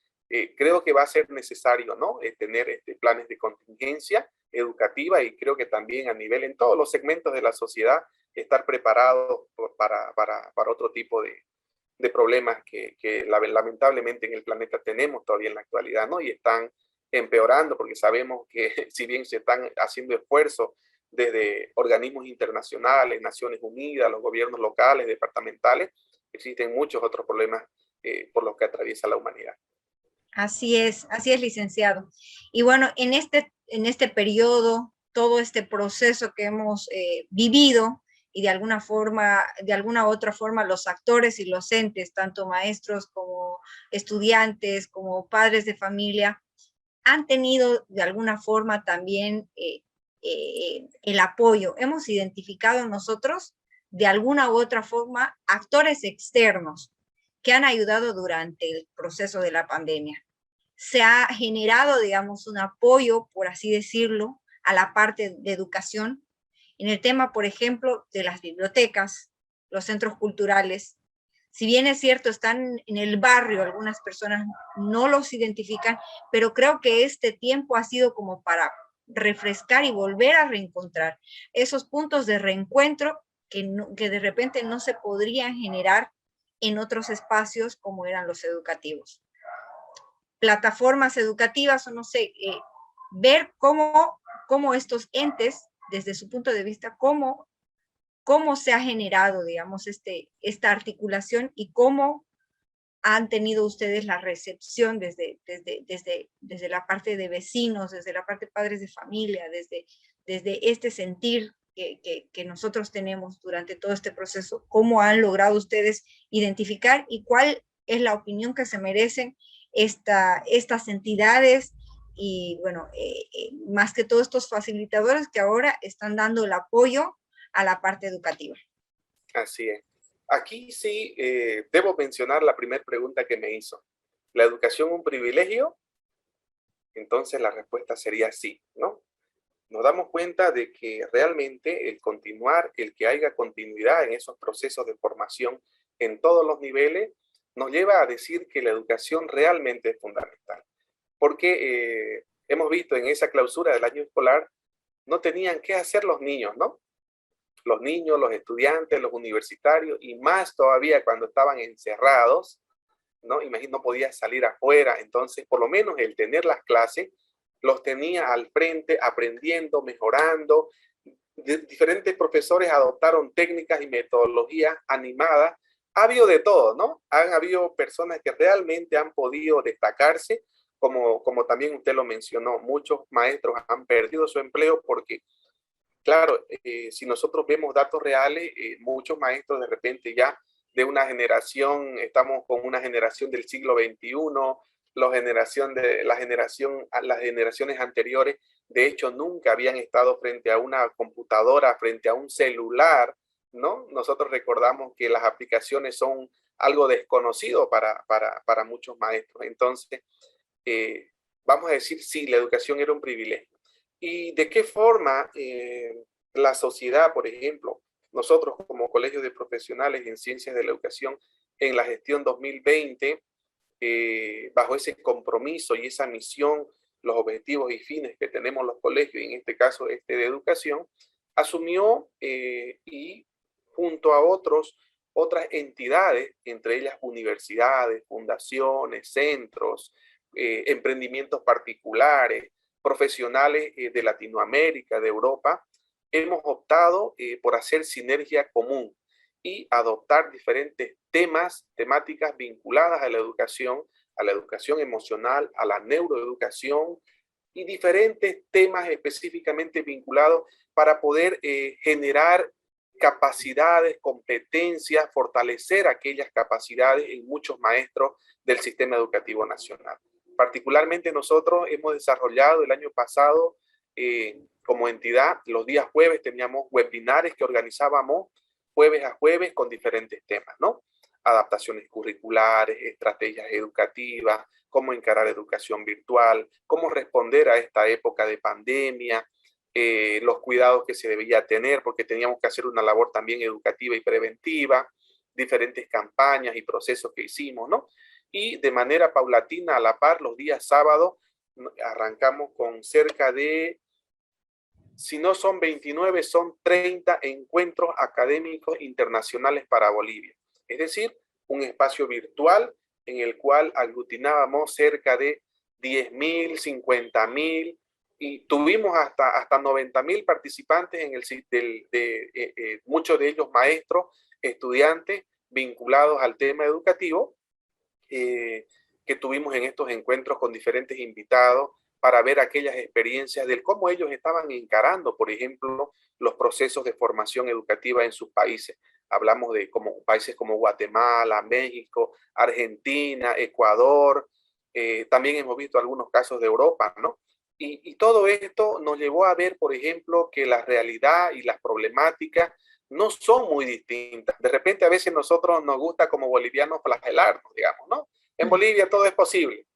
creo que va a ser necesario, ¿no? Tener planes de contingencia educativa, y creo que también a nivel, en todos los segmentos de la sociedad, estar preparados para otro tipo de problemas que lamentablemente en el planeta tenemos todavía en la actualidad, ¿no? Y están empeorando, porque sabemos que si bien se están haciendo esfuerzos desde organismos internacionales, Naciones Unidas, los gobiernos locales, departamentales, existen muchos otros problemas por los que atraviesa la humanidad. Así es, licenciado. Y bueno, en este periodo, todo este proceso que hemos vivido, y de alguna u otra forma, los actores y los entes, tanto maestros como estudiantes, como padres de familia, han tenido de alguna forma también el apoyo. Hemos identificado nosotros, de alguna u otra forma, actores externos que han ayudado durante el proceso de la pandemia. Se ha generado, digamos, un apoyo, por así decirlo, a la parte de educación, en el tema, por ejemplo, de las bibliotecas, los centros culturales. Si bien es cierto, están en el barrio, algunas personas no los identifican, pero creo que este tiempo ha sido como para refrescar y volver a reencontrar esos puntos de reencuentro que de repente no se podrían generar en otros espacios como eran los educativos. Plataformas educativas, o no sé, ver cómo estos entes, desde su punto de vista, cómo se ha generado, digamos, esta articulación, y cómo han tenido ustedes la recepción desde la parte de vecinos, desde la parte de padres de familia, desde este sentir que nosotros tenemos durante todo este proceso. ¿Cómo han logrado ustedes identificar y cuál es la opinión que se merecen estas entidades? Y bueno, más que todos estos facilitadores que ahora están dando el apoyo a la parte educativa. Así es. Aquí sí debo mencionar la primera pregunta que me hizo. ¿La educación un privilegio? Entonces la respuesta sería sí, ¿no? Nos damos cuenta de que realmente el que haya continuidad en esos procesos de formación en todos los niveles, nos lleva a decir que la educación realmente es fundamental. Porque hemos visto en esa clausura del año escolar, no tenían qué hacer los niños, ¿no? Los niños, los estudiantes, los universitarios, y más todavía cuando estaban encerrados, ¿no? Imagino, no podía salir afuera. Entonces, por lo menos el tener las clases, los tenía al frente, aprendiendo, mejorando. Diferentes profesores adoptaron técnicas y metodologías animadas. Ha habido de todo, ¿no? Han habido personas que realmente han podido destacarse, como también usted lo mencionó. Muchos maestros han perdido su empleo porque, claro, si nosotros vemos datos reales, muchos maestros de repente ya de una generación, estamos con una generación del siglo XXI, las generaciones anteriores de hecho nunca habían estado frente a una computadora, frente a un celular, ¿no? Nosotros recordamos que las aplicaciones son algo desconocido para muchos maestros. Entonces, vamos a decir, sí, la educación era un privilegio. ¿Y de qué forma la sociedad, por ejemplo, nosotros como Colegio de Profesionales en Ciencias de la Educación, en la gestión 2020, bajo ese compromiso y esa misión, los objetivos y fines que tenemos los colegios, y en este caso de educación, asumió y junto a otras entidades, entre ellas universidades, fundaciones, centros, emprendimientos particulares, profesionales de Latinoamérica, de Europa, hemos optado por hacer sinergia común y adoptar diferentes temáticas vinculadas a la educación emocional, a la neuroeducación y diferentes temas específicamente vinculados para poder generar capacidades, competencias, fortalecer aquellas capacidades en muchos maestros del sistema educativo nacional. Particularmente nosotros hemos desarrollado el año pasado como entidad, los días jueves teníamos webinares que organizábamos jueves a jueves con diferentes temas, ¿no? Adaptaciones curriculares, estrategias educativas, cómo encarar educación virtual, cómo responder a esta época de pandemia, los cuidados que se debía tener, porque teníamos que hacer una labor también educativa y preventiva, diferentes campañas y procesos que hicimos, ¿no? Y de manera paulatina, a la par, los días sábados, arrancamos con cerca de, si no son 29, son 30 encuentros académicos internacionales para Bolivia. Es decir, un espacio virtual en el cual aglutinábamos cerca de 10.000, 50.000 y tuvimos hasta 90.000 participantes, muchos de ellos maestros, estudiantes vinculados al tema educativo, que tuvimos en estos encuentros con diferentes invitados para ver aquellas experiencias de cómo ellos estaban encarando, por ejemplo, los procesos de formación educativa en sus países. Hablamos de países como Guatemala, México, Argentina, Ecuador, también hemos visto algunos casos de Europa, ¿no? Y todo esto nos llevó a ver, por ejemplo, que la realidad y las problemáticas no son muy distintas. De repente a veces nosotros nos gusta como bolivianos flagelarnos, digamos, ¿no? En Bolivia todo es posible.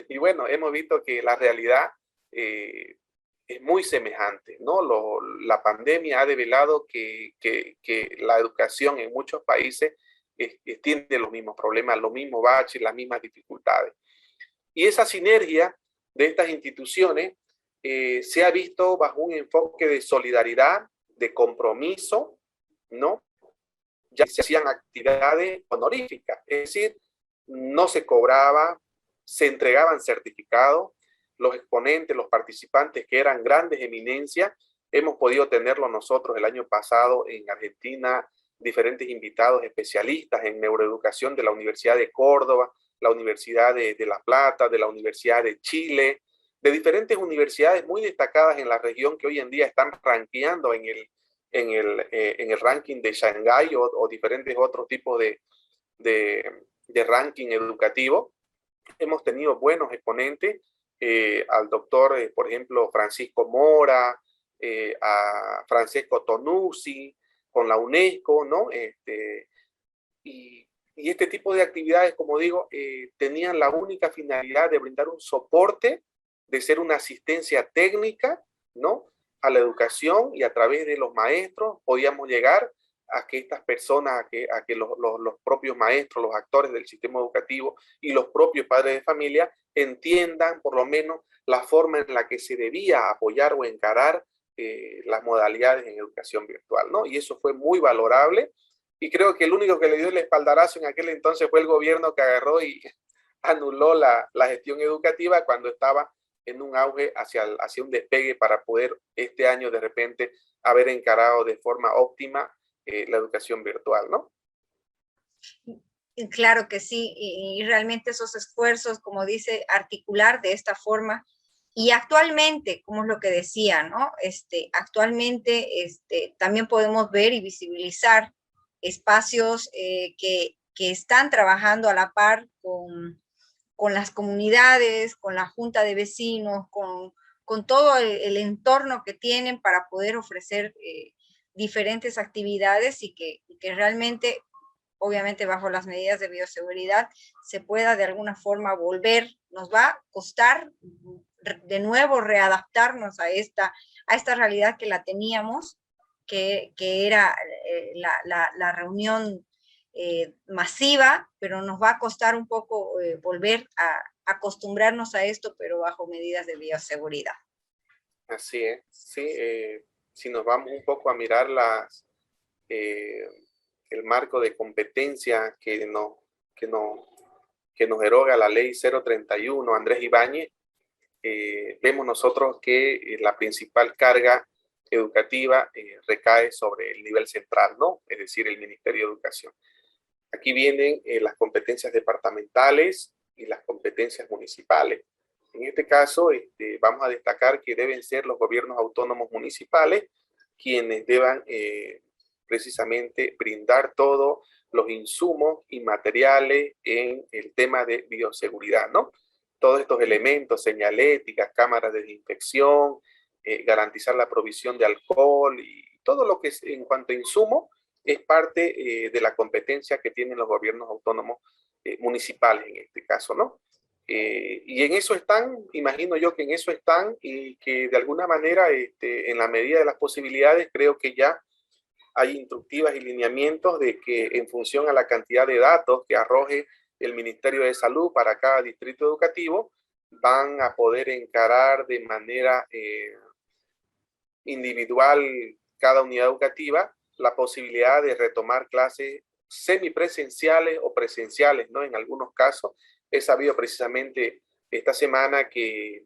Y bueno, hemos visto que la realidad es muy semejante, ¿no? La pandemia ha develado que la educación en muchos países tiene los mismos problemas, los mismos baches, las mismas dificultades. Y esa sinergia de estas instituciones se ha visto bajo un enfoque de solidaridad, de compromiso, ¿no? Ya se hacían actividades honoríficas, es decir, no se cobraba, se entregaban certificados, los exponentes, los participantes que eran grandes eminencias, hemos podido tenerlo nosotros el año pasado en Argentina, diferentes invitados especialistas en neuroeducación de la Universidad de Córdoba, la Universidad de La Plata, de la Universidad de Chile, de diferentes universidades muy destacadas en la región que hoy en día están rankeando en el ranking de Shanghái o diferentes otros tipos de ranking educativo. Hemos tenido buenos exponentes, al doctor, por ejemplo, Francisco Mora, a Francesco Tonuzzi, con la UNESCO, ¿no? Y este tipo de actividades, como digo, tenían la única finalidad de brindar un soporte, de ser una asistencia técnica, ¿no? A la educación, y a través de los maestros podíamos llegar a que estas personas, a que los propios maestros, los actores del sistema educativo y los propios padres de familia entiendan por lo menos la forma en la que se debía apoyar o encarar las modalidades en educación virtual, ¿no? Y eso fue muy valorable, y creo que el único que le dio el espaldarazo en aquel entonces fue el gobierno, que agarró y anuló la gestión educativa cuando estaba en un auge hacia un despegue para poder este año de repente haber encarado de forma óptima la educación virtual, ¿no? Claro que sí, y realmente esos esfuerzos, como dice, articular de esta forma. Y actualmente, como es lo que decía, ¿no? Actualmente también podemos ver y visibilizar espacios que están trabajando a la par con las comunidades, con la junta de vecinos, con con todo el entorno que tienen para poder ofrecer diferentes actividades y que realmente, obviamente bajo las medidas de bioseguridad, se pueda de alguna forma volver. Nos va a costar de nuevo readaptarnos a esta realidad que la teníamos, que era la reunión masiva, pero nos va a costar un poco volver a acostumbrarnos a esto, pero bajo medidas de bioseguridad. Así es, sí. Si nos vamos un poco a mirar el marco de competencia que nos eroga la ley 031, Andrés Ibáñez, vemos nosotros que la principal carga educativa recae sobre el nivel central, ¿no? Es decir, el Ministerio de Educación. Aquí vienen las competencias departamentales y las competencias municipales. En este caso, vamos a destacar que deben ser los gobiernos autónomos municipales quienes deban precisamente brindar todos los insumos y materiales en el tema de bioseguridad, ¿no? Todos estos elementos, señaléticas, cámaras de desinfección, garantizar la provisión de alcohol y todo lo que es en cuanto a insumo es parte de la competencia que tienen los gobiernos autónomos municipales en este caso, ¿no? Y en eso están, imagino yo que en eso están y que de alguna manera, en la medida de las posibilidades, creo que ya hay instructivas y lineamientos de que en función a la cantidad de datos que arroje el Ministerio de Salud para cada distrito educativo, van a poder encarar de manera individual cada unidad educativa la posibilidad de retomar clases semipresenciales o presenciales, ¿no? En algunos casos, he sabido precisamente esta semana que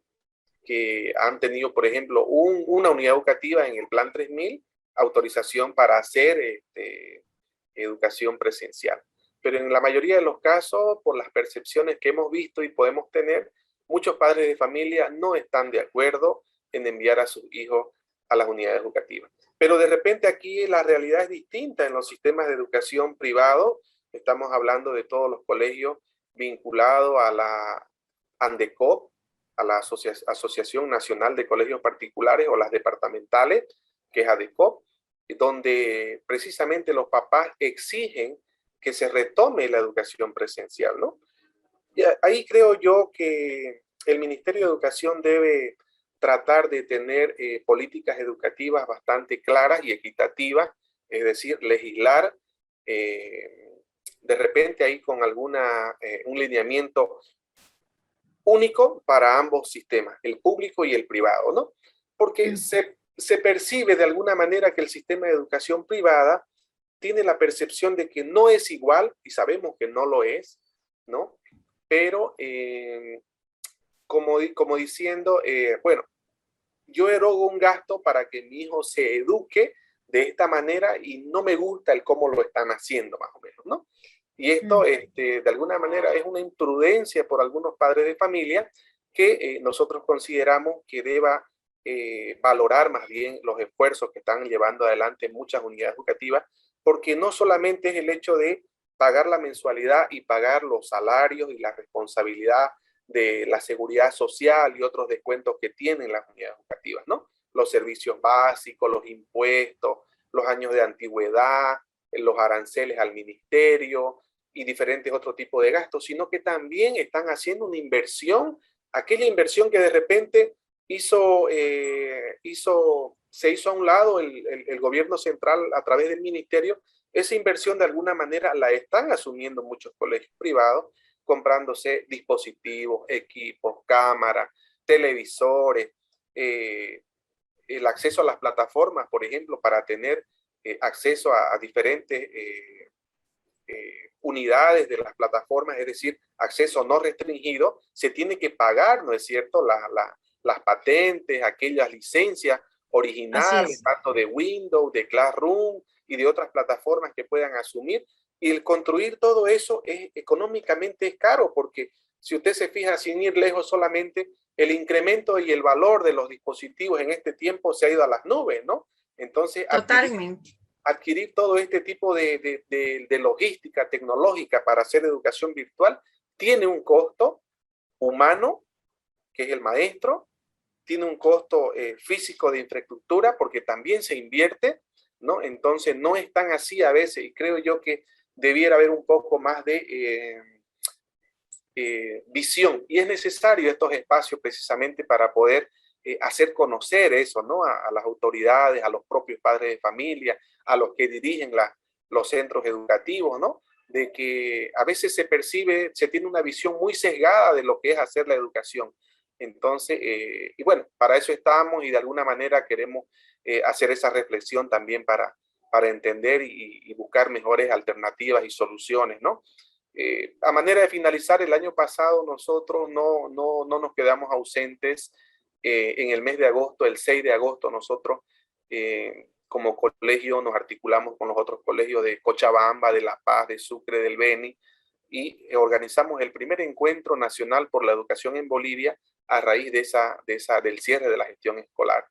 han tenido, por ejemplo, una unidad educativa en el Plan 3000, autorización para hacer educación presencial. Pero en la mayoría de los casos, por las percepciones que hemos visto y podemos tener, muchos padres de familia no están de acuerdo en enviar a sus hijos a las unidades educativas. Pero de repente aquí la realidad es distinta en los sistemas de educación privado. Estamos hablando de todos los colegios vinculados a la ANDECOP, a la Asociación Nacional de Colegios Particulares, o las departamentales, que es ADECOP, donde precisamente los papás exigen que se retome la educación presencial, ¿no? Y ahí creo yo que el Ministerio de Educación debe tratar de tener políticas educativas bastante claras y equitativas, es decir, legislar de repente ahí con un lineamiento único para ambos sistemas, el público y el privado, ¿no? Porque se percibe de alguna manera que el sistema de educación privada tiene la percepción de que no es igual, y sabemos que no lo es, ¿no? Pero como diciendo, bueno, yo erogo un gasto para que mi hijo se eduque de esta manera y no me gusta el cómo lo están haciendo, más o menos, ¿no? Y esto, de alguna manera, es una imprudencia por algunos padres de familia que nosotros consideramos que deba valorar más bien los esfuerzos que están llevando adelante muchas unidades educativas, porque no solamente es el hecho de pagar la mensualidad y pagar los salarios y la responsabilidad de la seguridad social y otros descuentos que tienen las unidades educativas, ¿no? Los servicios básicos, los impuestos, los años de antigüedad, los aranceles al ministerio y diferentes otros tipos de gastos, sino que también están haciendo una inversión, aquella inversión que de repente se hizo a un lado el gobierno central a través del ministerio. Esa inversión de alguna manera la están asumiendo muchos colegios privados, comprándose dispositivos, equipos, cámaras, televisores, el acceso a las plataformas, por ejemplo, para tener acceso a diferentes unidades de las plataformas, es decir, acceso no restringido, se tiene que pagar, ¿no es cierto?, las patentes, aquellas licencias originales, tanto de Windows, de Classroom y de otras plataformas que puedan asumir. Y el construir todo eso económicamente es caro, porque si usted se fija, sin ir lejos, solamente el incremento y el valor de los dispositivos en este tiempo se ha ido a las nubes, ¿no? Entonces, adquirir todo este tipo de logística tecnológica para hacer educación virtual tiene un costo humano, que es el maestro, tiene un costo físico de infraestructura porque también se invierte, ¿no? Entonces no es tan así a veces, y creo yo que debiera haber un poco más de visión, y es necesario estos espacios precisamente para poder hacer conocer eso, ¿no? A las autoridades, a los propios padres de familia, a los que dirigen los centros educativos, ¿no? De que a veces se tiene una visión muy sesgada de lo que es hacer la educación. Entonces, y bueno, para eso estamos, y de alguna manera queremos hacer esa reflexión también para entender y buscar mejores alternativas y soluciones, ¿no? A manera de finalizar, el año pasado nosotros no nos quedamos ausentes. En el mes de agosto, el 6 de agosto, nosotros como colegio nos articulamos con los otros colegios de Cochabamba, de La Paz, de Sucre, del Beni, y organizamos el primer encuentro nacional por la educación en Bolivia a raíz del cierre de la gestión escolar.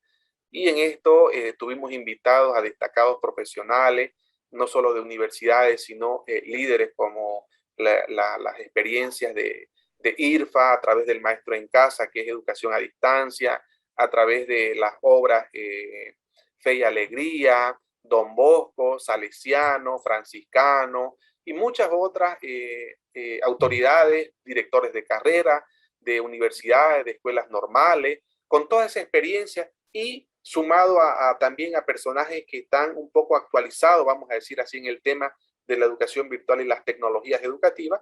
Y en esto tuvimos invitados a destacados profesionales, no solo de universidades, sino líderes como las experiencias de IRFA, a través del Maestro en Casa, que es educación a distancia, a través de las obras Fe y Alegría, Don Bosco, Salesiano, Franciscano, y muchas otras autoridades, directores de carrera, de universidades, de escuelas normales, con toda esa experiencia, y sumado también a personajes que están un poco actualizados, vamos a decir así, en el tema de la educación virtual y las tecnologías educativas.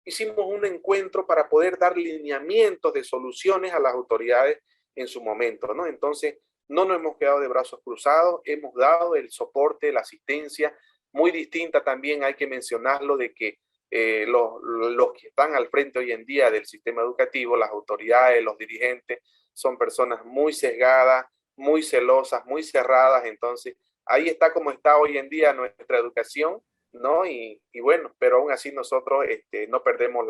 Hicimos un encuentro para poder dar lineamientos de soluciones a las autoridades en su momento, ¿no? Entonces, no nos hemos quedado de brazos cruzados, hemos dado el soporte, la asistencia, muy distinta también, hay que mencionarlo, de que los que están al frente hoy en día del sistema educativo, las autoridades, los dirigentes, son personas muy sesgadas, muy celosas, muy cerradas. Entonces, ahí está como está hoy en día nuestra educación, ¿no? Y bueno, pero aún así nosotros no perdemos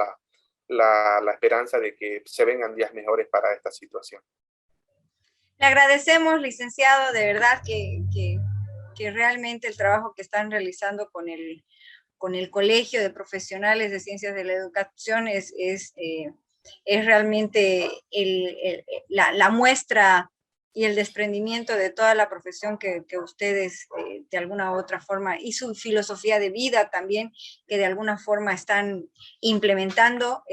la esperanza de que se vengan días mejores para esta situación. Le agradecemos, licenciado, de verdad que realmente el trabajo que están realizando con el Colegio de Profesionales de Ciencias de la Educación es realmente la muestra y el desprendimiento de toda la profesión que ustedes de alguna u otra forma, y su filosofía de vida también, que de alguna forma están implementando.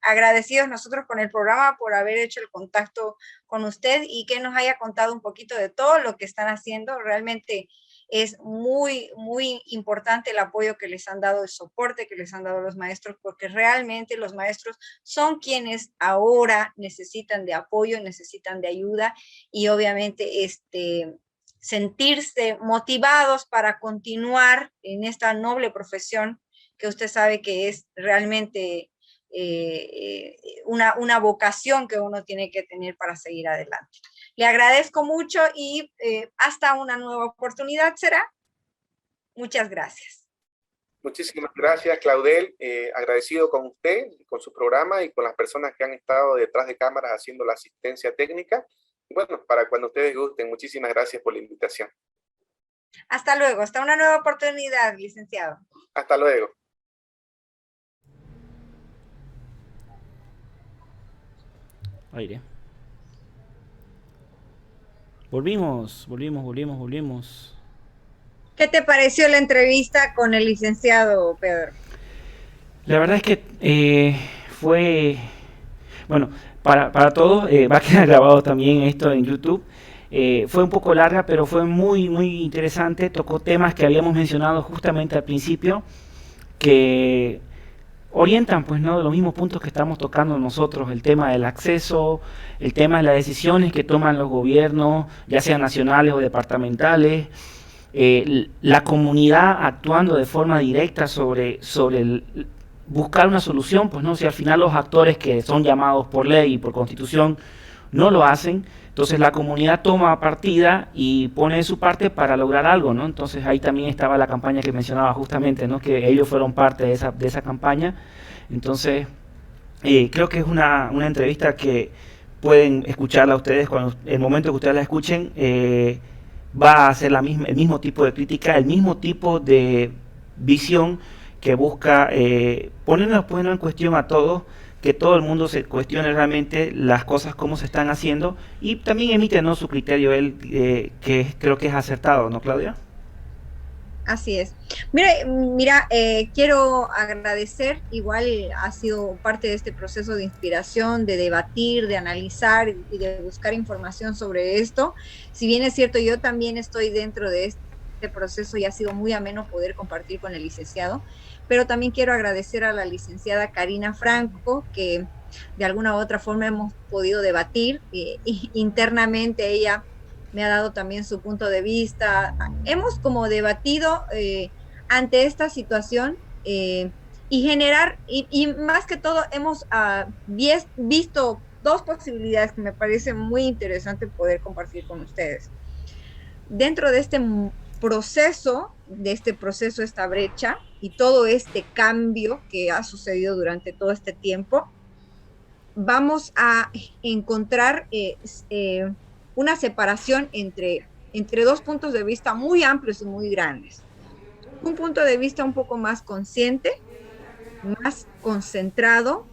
Agradecidos nosotros con el programa por haber hecho el contacto con usted y que nos haya contado un poquito de todo lo que están haciendo. Realmente es muy, muy importante el apoyo que les han dado, el soporte que les han dado los maestros, porque realmente los maestros son quienes ahora necesitan de apoyo, necesitan de ayuda, y obviamente sentirse motivados para continuar en esta noble profesión que usted sabe que es realmente una vocación que uno tiene que tener para seguir adelante. Le agradezco mucho y hasta una nueva oportunidad será. Muchas gracias. Muchísimas gracias, Claudel. Agradecido con usted, con su programa y con las personas que han estado detrás de cámaras haciendo la asistencia técnica. Y bueno, para cuando ustedes gusten, muchísimas gracias por la invitación. Hasta luego, hasta una nueva oportunidad, licenciado. Hasta luego. Aire. Volvimos. ¿Qué te pareció la entrevista con el licenciado Pedro? La verdad es que fue, bueno, para todos, va a quedar grabado también esto en YouTube. Fue un poco larga, pero fue muy, muy interesante. Tocó temas que habíamos mencionado justamente al principio, que orientan, pues, ¿no?, los mismos puntos que estamos tocando nosotros: el tema del acceso, el tema de las decisiones que toman los gobiernos, ya sean nacionales o departamentales, la comunidad actuando de forma directa sobre buscar una solución, pues, ¿no? Si al final los actores que son llamados por ley y por constitución no lo hacen, entonces la comunidad toma partida y pone de su parte para lograr algo, ¿no? Entonces ahí también estaba la campaña que mencionaba justamente, ¿no?, que ellos fueron parte de esa campaña. Entonces creo que es una entrevista que pueden escucharla ustedes cuando el momento que ustedes la escuchen. Va a ser el mismo tipo de crítica, el mismo tipo de visión que busca ponernos en cuestión a todos, que todo el mundo se cuestione realmente las cosas como se están haciendo y también emite, ¿no?, su criterio, él, que creo que es acertado, ¿no, Claudia? Así es. Mira, quiero agradecer, igual ha sido parte de este proceso de inspiración, de debatir, de analizar y de buscar información sobre esto. Si bien es cierto, yo también estoy dentro de este proceso y ha sido muy ameno poder compartir con el licenciado, pero también quiero agradecer a la licenciada Karina Franco, que de alguna u otra forma hemos podido debatir internamente. Ella me ha dado también su punto de vista. Hemos como debatido ante esta situación y generar, y más que todo hemos visto dos posibilidades que me parece muy interesante poder compartir con ustedes. Dentro de este proceso, esta brecha y todo este cambio que ha sucedido durante todo este tiempo, vamos a encontrar una separación entre dos puntos de vista muy amplios y muy grandes. Un punto de vista un poco más consciente, más concentrado,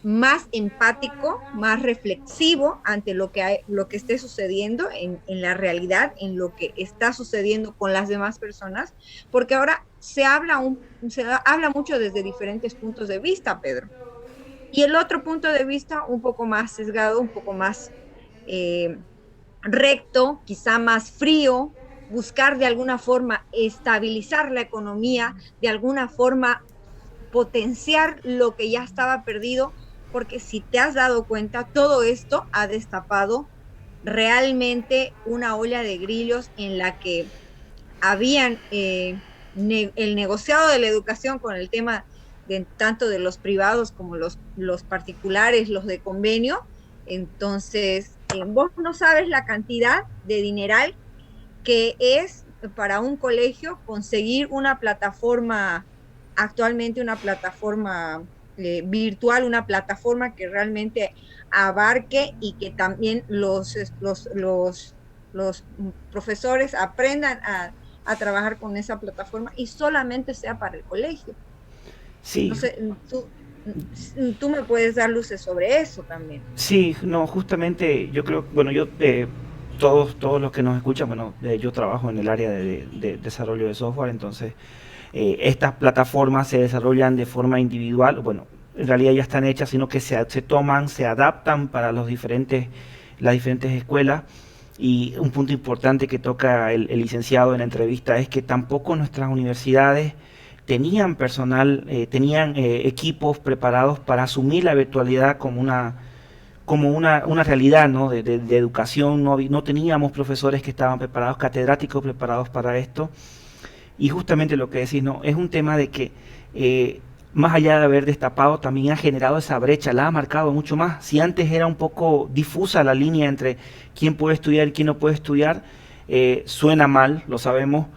más empático, más reflexivo ante lo que esté sucediendo en la realidad, en lo que está sucediendo con las demás personas, porque ahora se habla mucho desde diferentes puntos de vista, Pedro. Y el otro punto de vista un poco más sesgado, un poco más recto, quizá más frío, buscar de alguna forma estabilizar la economía, de alguna forma potenciar lo que ya estaba perdido, porque si te has dado cuenta, todo esto ha destapado realmente una olla de grillos en la que habían el negociado de la educación con el tema tanto de los privados como los particulares, los de convenio. Entonces, vos no sabes la cantidad de dineral que es para un colegio conseguir una plataforma, actualmente una plataforma virtual, una plataforma que realmente abarque y que también los profesores aprendan a trabajar con esa plataforma y solamente sea para el colegio. Sí. No sé, tú me puedes dar luces sobre eso también. Sí, no, justamente yo creo, bueno, todos los que nos escuchan, bueno, yo trabajo en el área de desarrollo de software, entonces estas plataformas se desarrollan de forma individual, bueno, en realidad ya están hechas, sino que se toman, se adaptan para las diferentes escuelas. Y un punto importante que toca el licenciado en la entrevista es que tampoco nuestras universidades tenían personal, tenían equipos preparados para asumir la virtualidad como una realidad, ¿no?, de educación. No teníamos profesores que estaban preparados, catedráticos preparados para esto. Y justamente lo que decís, ¿no?, es un tema de que más allá de haber destapado, también ha generado esa brecha, la ha marcado mucho más. Si antes era un poco difusa la línea entre quién puede estudiar y quién no puede estudiar, suena mal, lo sabemos,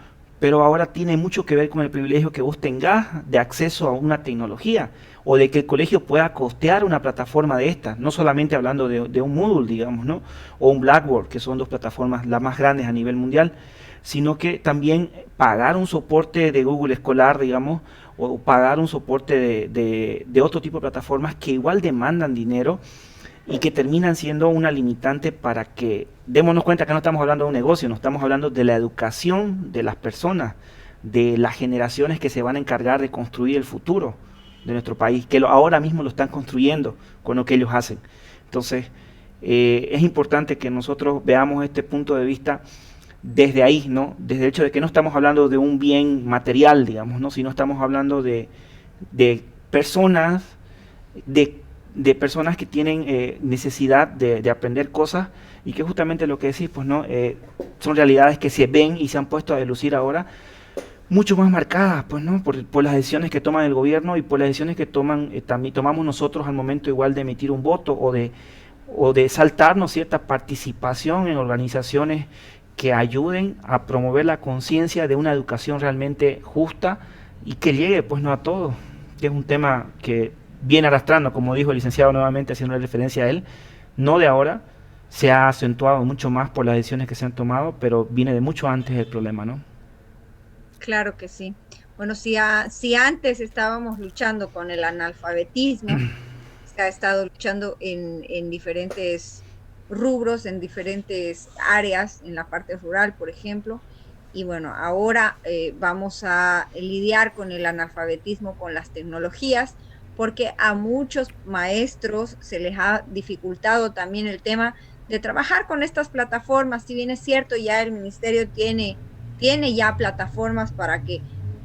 pero ahora tiene mucho que ver con el privilegio que vos tengas de acceso a una tecnología o de que el colegio pueda costear una plataforma de estas, no solamente hablando de un Moodle, digamos, ¿no?, o un Blackboard, que son dos plataformas las más grandes a nivel mundial, sino que también pagar un soporte de Google escolar, digamos, o pagar un soporte de otro tipo de plataformas que igual demandan dinero y que terminan siendo una limitante para que démonos cuenta que no estamos hablando de un negocio, no estamos hablando de la educación de las personas, de las generaciones que se van a encargar de construir el futuro de nuestro país, que ahora mismo lo están construyendo con lo que ellos hacen. Entonces, es importante que nosotros veamos este punto de vista desde ahí, ¿no?, desde el hecho de que no estamos hablando de un bien material, digamos, ¿no?, sino estamos hablando de personas, de personas que tienen necesidad de aprender cosas y que justamente lo que decís, pues, ¿no?, son realidades que se ven y se han puesto a delucir ahora mucho más marcadas, pues, ¿no?, por las decisiones que toma el gobierno y por las decisiones que también tomamos nosotros al momento igual de emitir un voto o de saltarnos cierta participación en organizaciones que ayuden a promover la conciencia de una educación realmente justa y que llegue, pues, no a todos, que es un tema que viene arrastrando, como dijo el licenciado nuevamente, haciendo referencia a él, no de ahora, se ha acentuado mucho más por las decisiones que se han tomado, pero viene de mucho antes el problema, ¿no? Claro que sí. Bueno, si antes estábamos luchando con el analfabetismo, se ha estado luchando en diferentes rubros, en diferentes áreas, en la parte rural, por ejemplo, y bueno, ahora vamos a lidiar con el analfabetismo con las tecnologías, porque a muchos maestros se les ha dificultado también el tema de trabajar con estas plataformas. Si bien es cierto, ya el ministerio tiene ya plataformas para que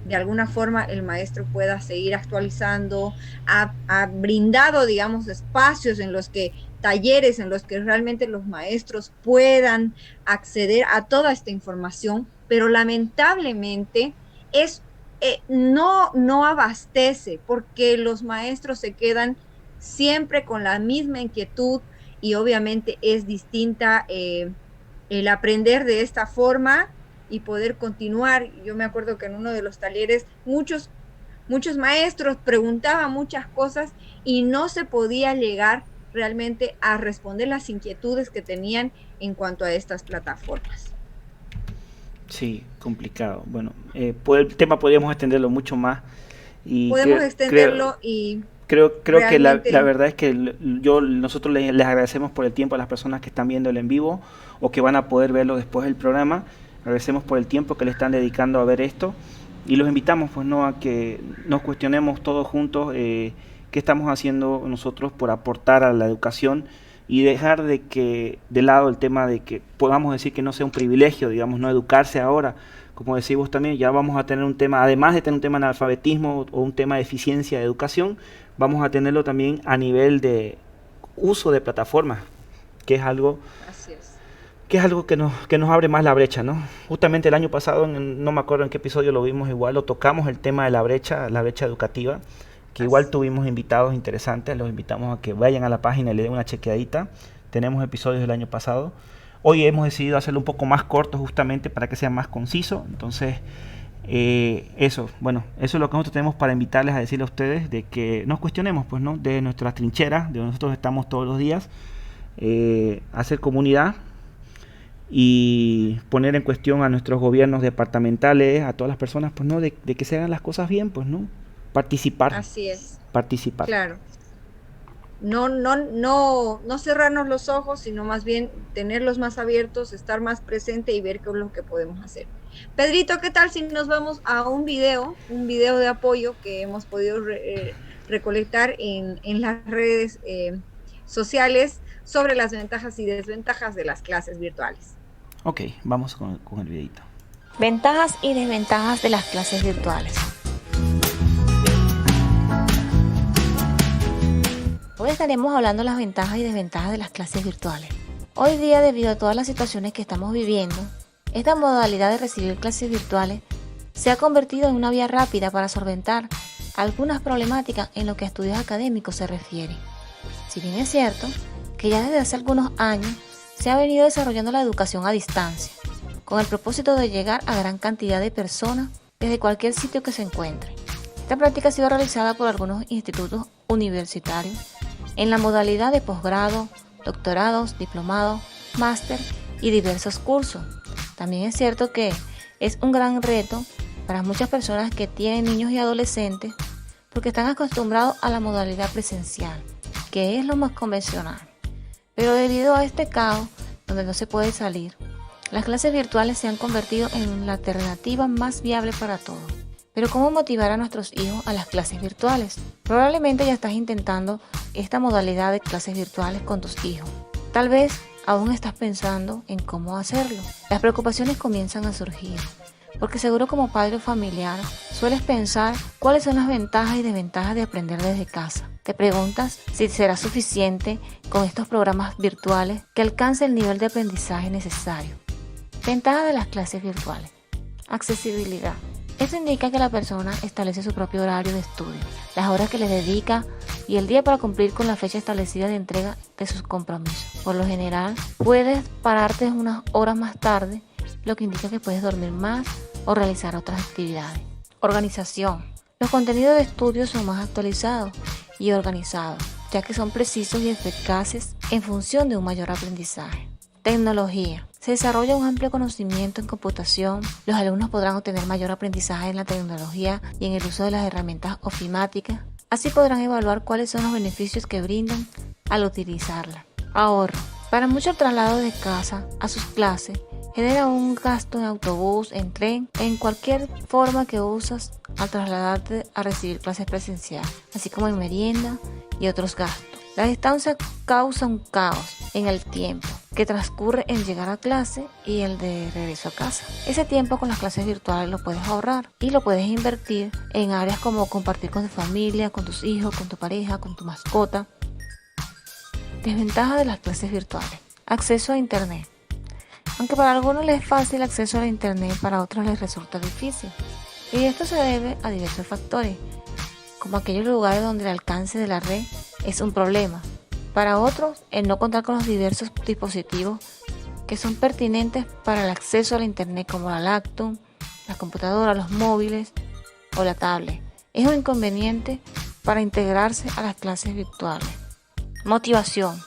de alguna forma el maestro pueda seguir actualizando, ha brindado, digamos, espacios en los que, talleres en los que realmente los maestros puedan acceder a toda esta información, pero lamentablemente no abastece, porque los maestros se quedan siempre con la misma inquietud y obviamente es distinta el aprender de esta forma y poder continuar. Yo me acuerdo que en uno de los talleres muchos maestros preguntaban muchas cosas y no se podía llegar realmente a responder las inquietudes que tenían en cuanto a estas plataformas. Sí, complicado. Bueno, el tema podríamos extenderlo mucho más. Y podemos extenderlo y creo que la verdad es que nosotros les agradecemos por el tiempo a las personas que están viendo el en vivo o que van a poder verlo después del programa. Agradecemos por el tiempo que le están dedicando a ver esto y los invitamos pues no a que nos cuestionemos todos juntos qué estamos haciendo nosotros por aportar a la educación y dejar de lado el tema de que podamos decir que no sea un privilegio, digamos, no educarse ahora. Como decís vos también, ya vamos a tener un tema, además de tener un tema de analfabetismo o un tema de eficiencia de educación, vamos a tenerlo también a nivel de uso de plataformas, que es algo que nos abre más la brecha, ¿no? Justamente el año pasado, no me acuerdo en qué episodio lo vimos igual, lo tocamos el tema de la brecha educativa, que igual tuvimos invitados interesantes, los invitamos a que vayan a la página y le den una chequeadita. Tenemos episodios del año pasado. Hoy hemos decidido hacerlo un poco más corto justamente para que sea más conciso. Entonces, eso es lo que nosotros tenemos para invitarles a decirle a ustedes de que nos cuestionemos, pues, ¿no? De nuestras trincheras, de donde nosotros estamos todos los días, hacer comunidad y poner en cuestión a nuestros gobiernos departamentales, a todas las personas, pues, ¿no? De que se hagan las cosas bien, pues, ¿no? Participar. Así es. Participar. Claro. No cerrarnos los ojos, sino más bien tenerlos más abiertos, estar más presente y ver qué es lo que podemos hacer. Pedrito, ¿qué tal si nos vamos a un video de apoyo que hemos podido recolectar en las redes sociales sobre las ventajas y desventajas de las clases virtuales? Ok, vamos con el videito. Ventajas y desventajas de las clases virtuales. Hoy estaremos hablando de las ventajas y desventajas de las clases virtuales. Hoy día, debido a todas las situaciones que estamos viviendo, esta modalidad de recibir clases virtuales se ha convertido en una vía rápida para solventar algunas problemáticas en lo que a estudios académicos se refiere. Si bien es cierto que ya desde hace algunos años se ha venido desarrollando la educación a distancia, con el propósito de llegar a gran cantidad de personas desde cualquier sitio que se encuentre. Esta práctica ha sido realizada por algunos institutos universitarios en la modalidad de posgrado, doctorados, diplomados, máster y diversos cursos. También es cierto que es un gran reto para muchas personas que tienen niños y adolescentes porque están acostumbrados a la modalidad presencial, que es lo más convencional. Pero debido a este caos, donde no se puede salir, las clases virtuales se han convertido en la alternativa más viable para todos. Pero ¿cómo motivar a nuestros hijos a las clases virtuales? Probablemente ya estás intentando esta modalidad de clases virtuales con tus hijos. Tal vez aún estás pensando en cómo hacerlo. Las preocupaciones comienzan a surgir, porque seguro como padre o familiar sueles pensar cuáles son las ventajas y desventajas de aprender desde casa. Te preguntas si será suficiente con estos programas virtuales que alcance el nivel de aprendizaje necesario. Ventajas de las clases virtuales. Accesibilidad. Esto indica que la persona establece su propio horario de estudio, las horas que le dedica y el día para cumplir con la fecha establecida de entrega de sus compromisos. Por lo general, puedes pararte unas horas más tarde, lo que indica que puedes dormir más o realizar otras actividades. Organización. Los contenidos de estudio son más actualizados y organizados, ya que son precisos y eficaces en función de un mayor aprendizaje. Tecnología. Se desarrolla un amplio conocimiento en computación, los alumnos podrán obtener mayor aprendizaje en la tecnología y en el uso de las herramientas ofimáticas. Así podrán evaluar cuáles son los beneficios que brindan al utilizarla. Ahorro. Para muchos el traslado de casa a sus clases genera un gasto en autobús, en tren, en cualquier forma que usas al trasladarte a recibir clases presenciales, así como en merienda y otros gastos. La distancia causa un caos en el tiempo que transcurre en llegar a clase y el de regreso a casa. Ese tiempo con las clases virtuales lo puedes ahorrar y lo puedes invertir en áreas como compartir con tu familia, con tus hijos, con tu pareja, con tu mascota. Desventaja de las clases virtuales. Acceso a internet. Aunque para algunos les es fácil el acceso a internet, para otros les resulta difícil. Y esto se debe a diversos factores, como aquellos lugares donde el alcance de la red es un problema. Para otros, el no contar con los diversos dispositivos que son pertinentes para el acceso al internet, como la laptop, la computadora, los móviles o la tablet, es un inconveniente para integrarse a las clases virtuales. Motivación.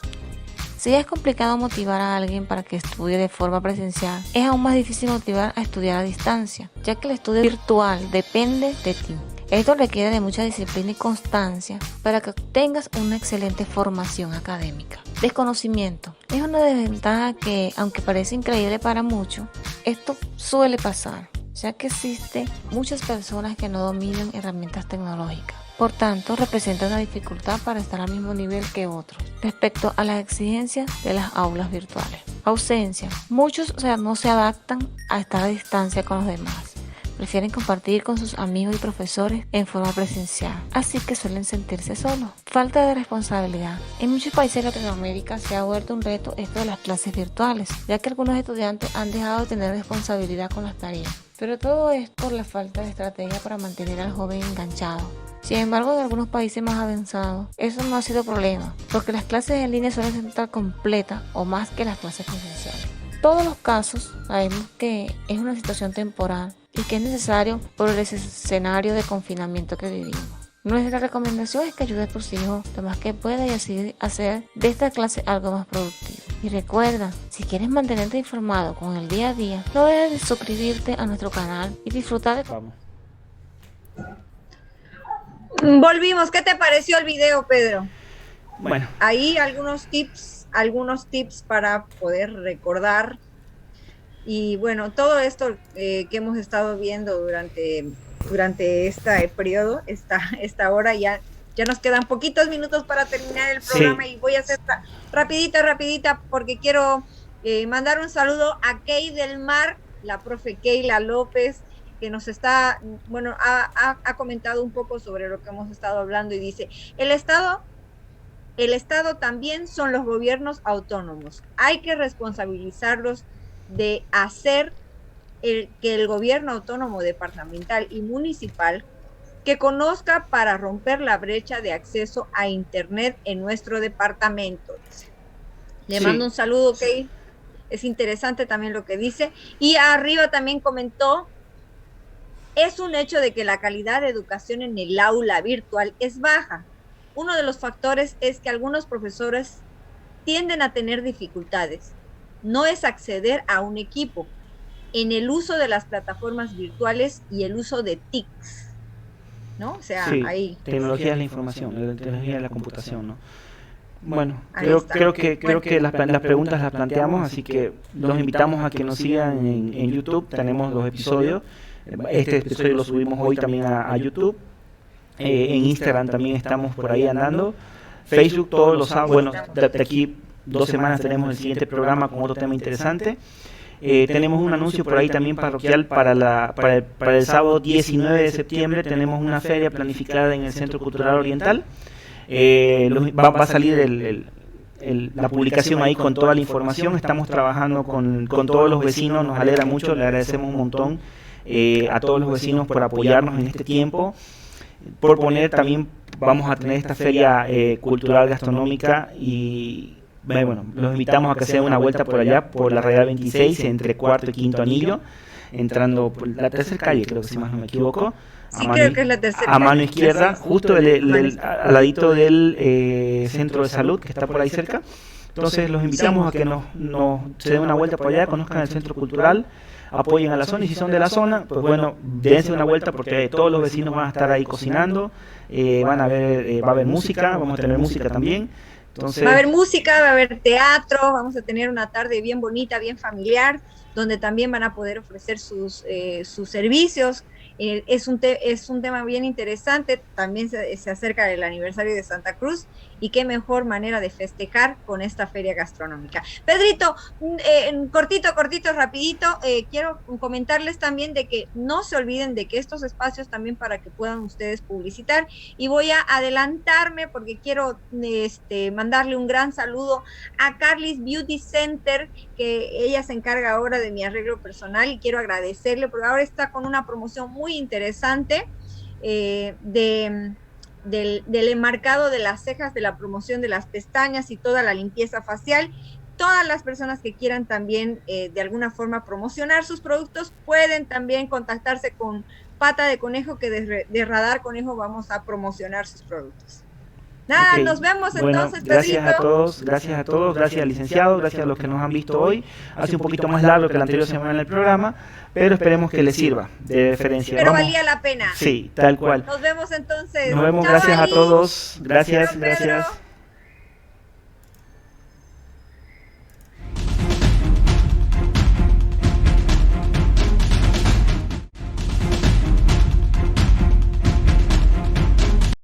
Si es complicado motivar a alguien para que estudie de forma presencial, es aún más difícil motivar a estudiar a distancia, ya que el estudio virtual depende de ti. Esto requiere de mucha disciplina y constancia para que tengas una excelente formación académica. Desconocimiento. Es una desventaja que, aunque parece increíble para muchos, esto suele pasar, ya que existen muchas personas que no dominan herramientas tecnológicas. Por tanto, representa una dificultad para estar al mismo nivel que otros respecto a las exigencias de las aulas virtuales. Ausencia. Muchos no se adaptan a estar a distancia con los demás. Prefieren compartir con sus amigos y profesores en forma presencial, así que suelen sentirse solos. Falta de responsabilidad. En muchos países de Latinoamérica se ha vuelto un reto esto de las clases virtuales, ya que algunos estudiantes han dejado de tener responsabilidad con las tareas. Pero todo es por la falta de estrategia para mantener al joven enganchado. Sin embargo, en algunos países más avanzados, eso no ha sido problema, porque las clases en línea suelen estar completas o más que las clases presenciales. En todos los casos, sabemos que es una situación temporal y que es necesario por el escenario de confinamiento que vivimos. Nuestra recomendación es que ayudes a tus hijos lo más que puedas y así hacer de esta clase algo más productivo. Y recuerda, si quieres mantenerte informado con el día a día, no dejes de suscribirte a nuestro canal y disfrutar de... Vamos. Volvimos. ¿Qué te pareció el video, Pedro? Bueno. Ahí algunos tips para poder recordar. Y bueno, todo esto que hemos estado viendo durante este periodo, esta hora, ya nos quedan poquitos minutos para terminar el programa. Sí. Y voy a hacer rapidita, porque quiero mandar un saludo a Key del Mar, la profe Keila López, que nos está, ha comentado un poco sobre lo que hemos estado hablando y dice, el Estado también son los gobiernos autónomos. Hay que responsabilizarlos de hacer que el gobierno autónomo departamental y municipal que conozca para romper la brecha de acceso a internet en nuestro departamento. Le mando un saludo, Key. Es interesante también lo que dice. Y arriba también comentó, es un hecho de que la calidad de educación en el aula virtual es baja. Uno de los factores es que algunos profesores tienden a tener dificultades. No es acceder a un equipo en el uso de las plataformas virtuales y el uso de TICs, ¿no? O sea, ahí. Tecnología de la información, tecnología de la computación, ¿no? Bueno, creo que las preguntas las planteamos, así que los invitamos a que nos sigan en YouTube. Tenemos 2 episodios. Este episodio lo subimos hoy también a YouTube. En Instagram también estamos por ahí andando. Facebook todos los sábados. Bueno, de aquí 2 semanas tenemos el siguiente programa con otro tema interesante. Tenemos un anuncio por ahí también parroquial para el sábado 19 de septiembre. Tenemos una feria planificada en el Centro Cultural Oriental. Va a salir la publicación ahí con toda la información. Estamos trabajando con todos los vecinos, nos alegra mucho, le agradecemos un montón a todos los vecinos por apoyarnos en este tiempo. Por poner también, vamos a tener esta feria cultural gastronómica y bueno, los invitamos a que se den una vuelta por allá, por la Radial 26, entre Cuarto y Quinto Anillo, entrando por la tercera calle, creo que si más no me equivoco. Sí, creo que es la tercera. A mano izquierda, justo al ladito del centro de salud que está por ahí cerca. Entonces los invitamos a que se den una vuelta por allá, conozcan el centro cultural, apoyen a la zona, y si son de la zona, pues bueno, dense una vuelta porque todos los vecinos van a estar ahí cocinando, va a haber música, vamos a tener música también. Entonces, va a haber música, va a haber teatro, vamos a tener una tarde bien bonita, bien familiar, donde también van a poder ofrecer sus servicios. Es un tema bien interesante, también se acerca el aniversario de Santa Cruz, y qué mejor manera de festejar con esta feria gastronómica. Pedrito, cortito, rapidito, quiero comentarles también de que no se olviden de que estos espacios también para que puedan ustedes publicitar, y voy a adelantarme porque quiero mandarle un gran saludo a Carly's Beauty Center, que ella se encarga ahora de mi arreglo personal, y quiero agradecerle porque ahora está con una promoción muy interesante del enmarcado de las cejas, de la promoción de las pestañas y toda la limpieza facial. Todas las personas que quieran también de alguna forma promocionar sus productos pueden también contactarse con Pata de Conejo, que de Radar Conejo vamos a promocionar sus productos. Nada, okay. Nos vemos entonces, gracias a todos, gracias al licenciado, gracias a los que nos han visto hoy. Hace un poquito más largo que la anterior semana en el programa, pero esperemos que les sirva de referencia. Pero valía la pena. Sí, tal cual. Nos vemos entonces. Nos vemos, gracias a todos. Gracias.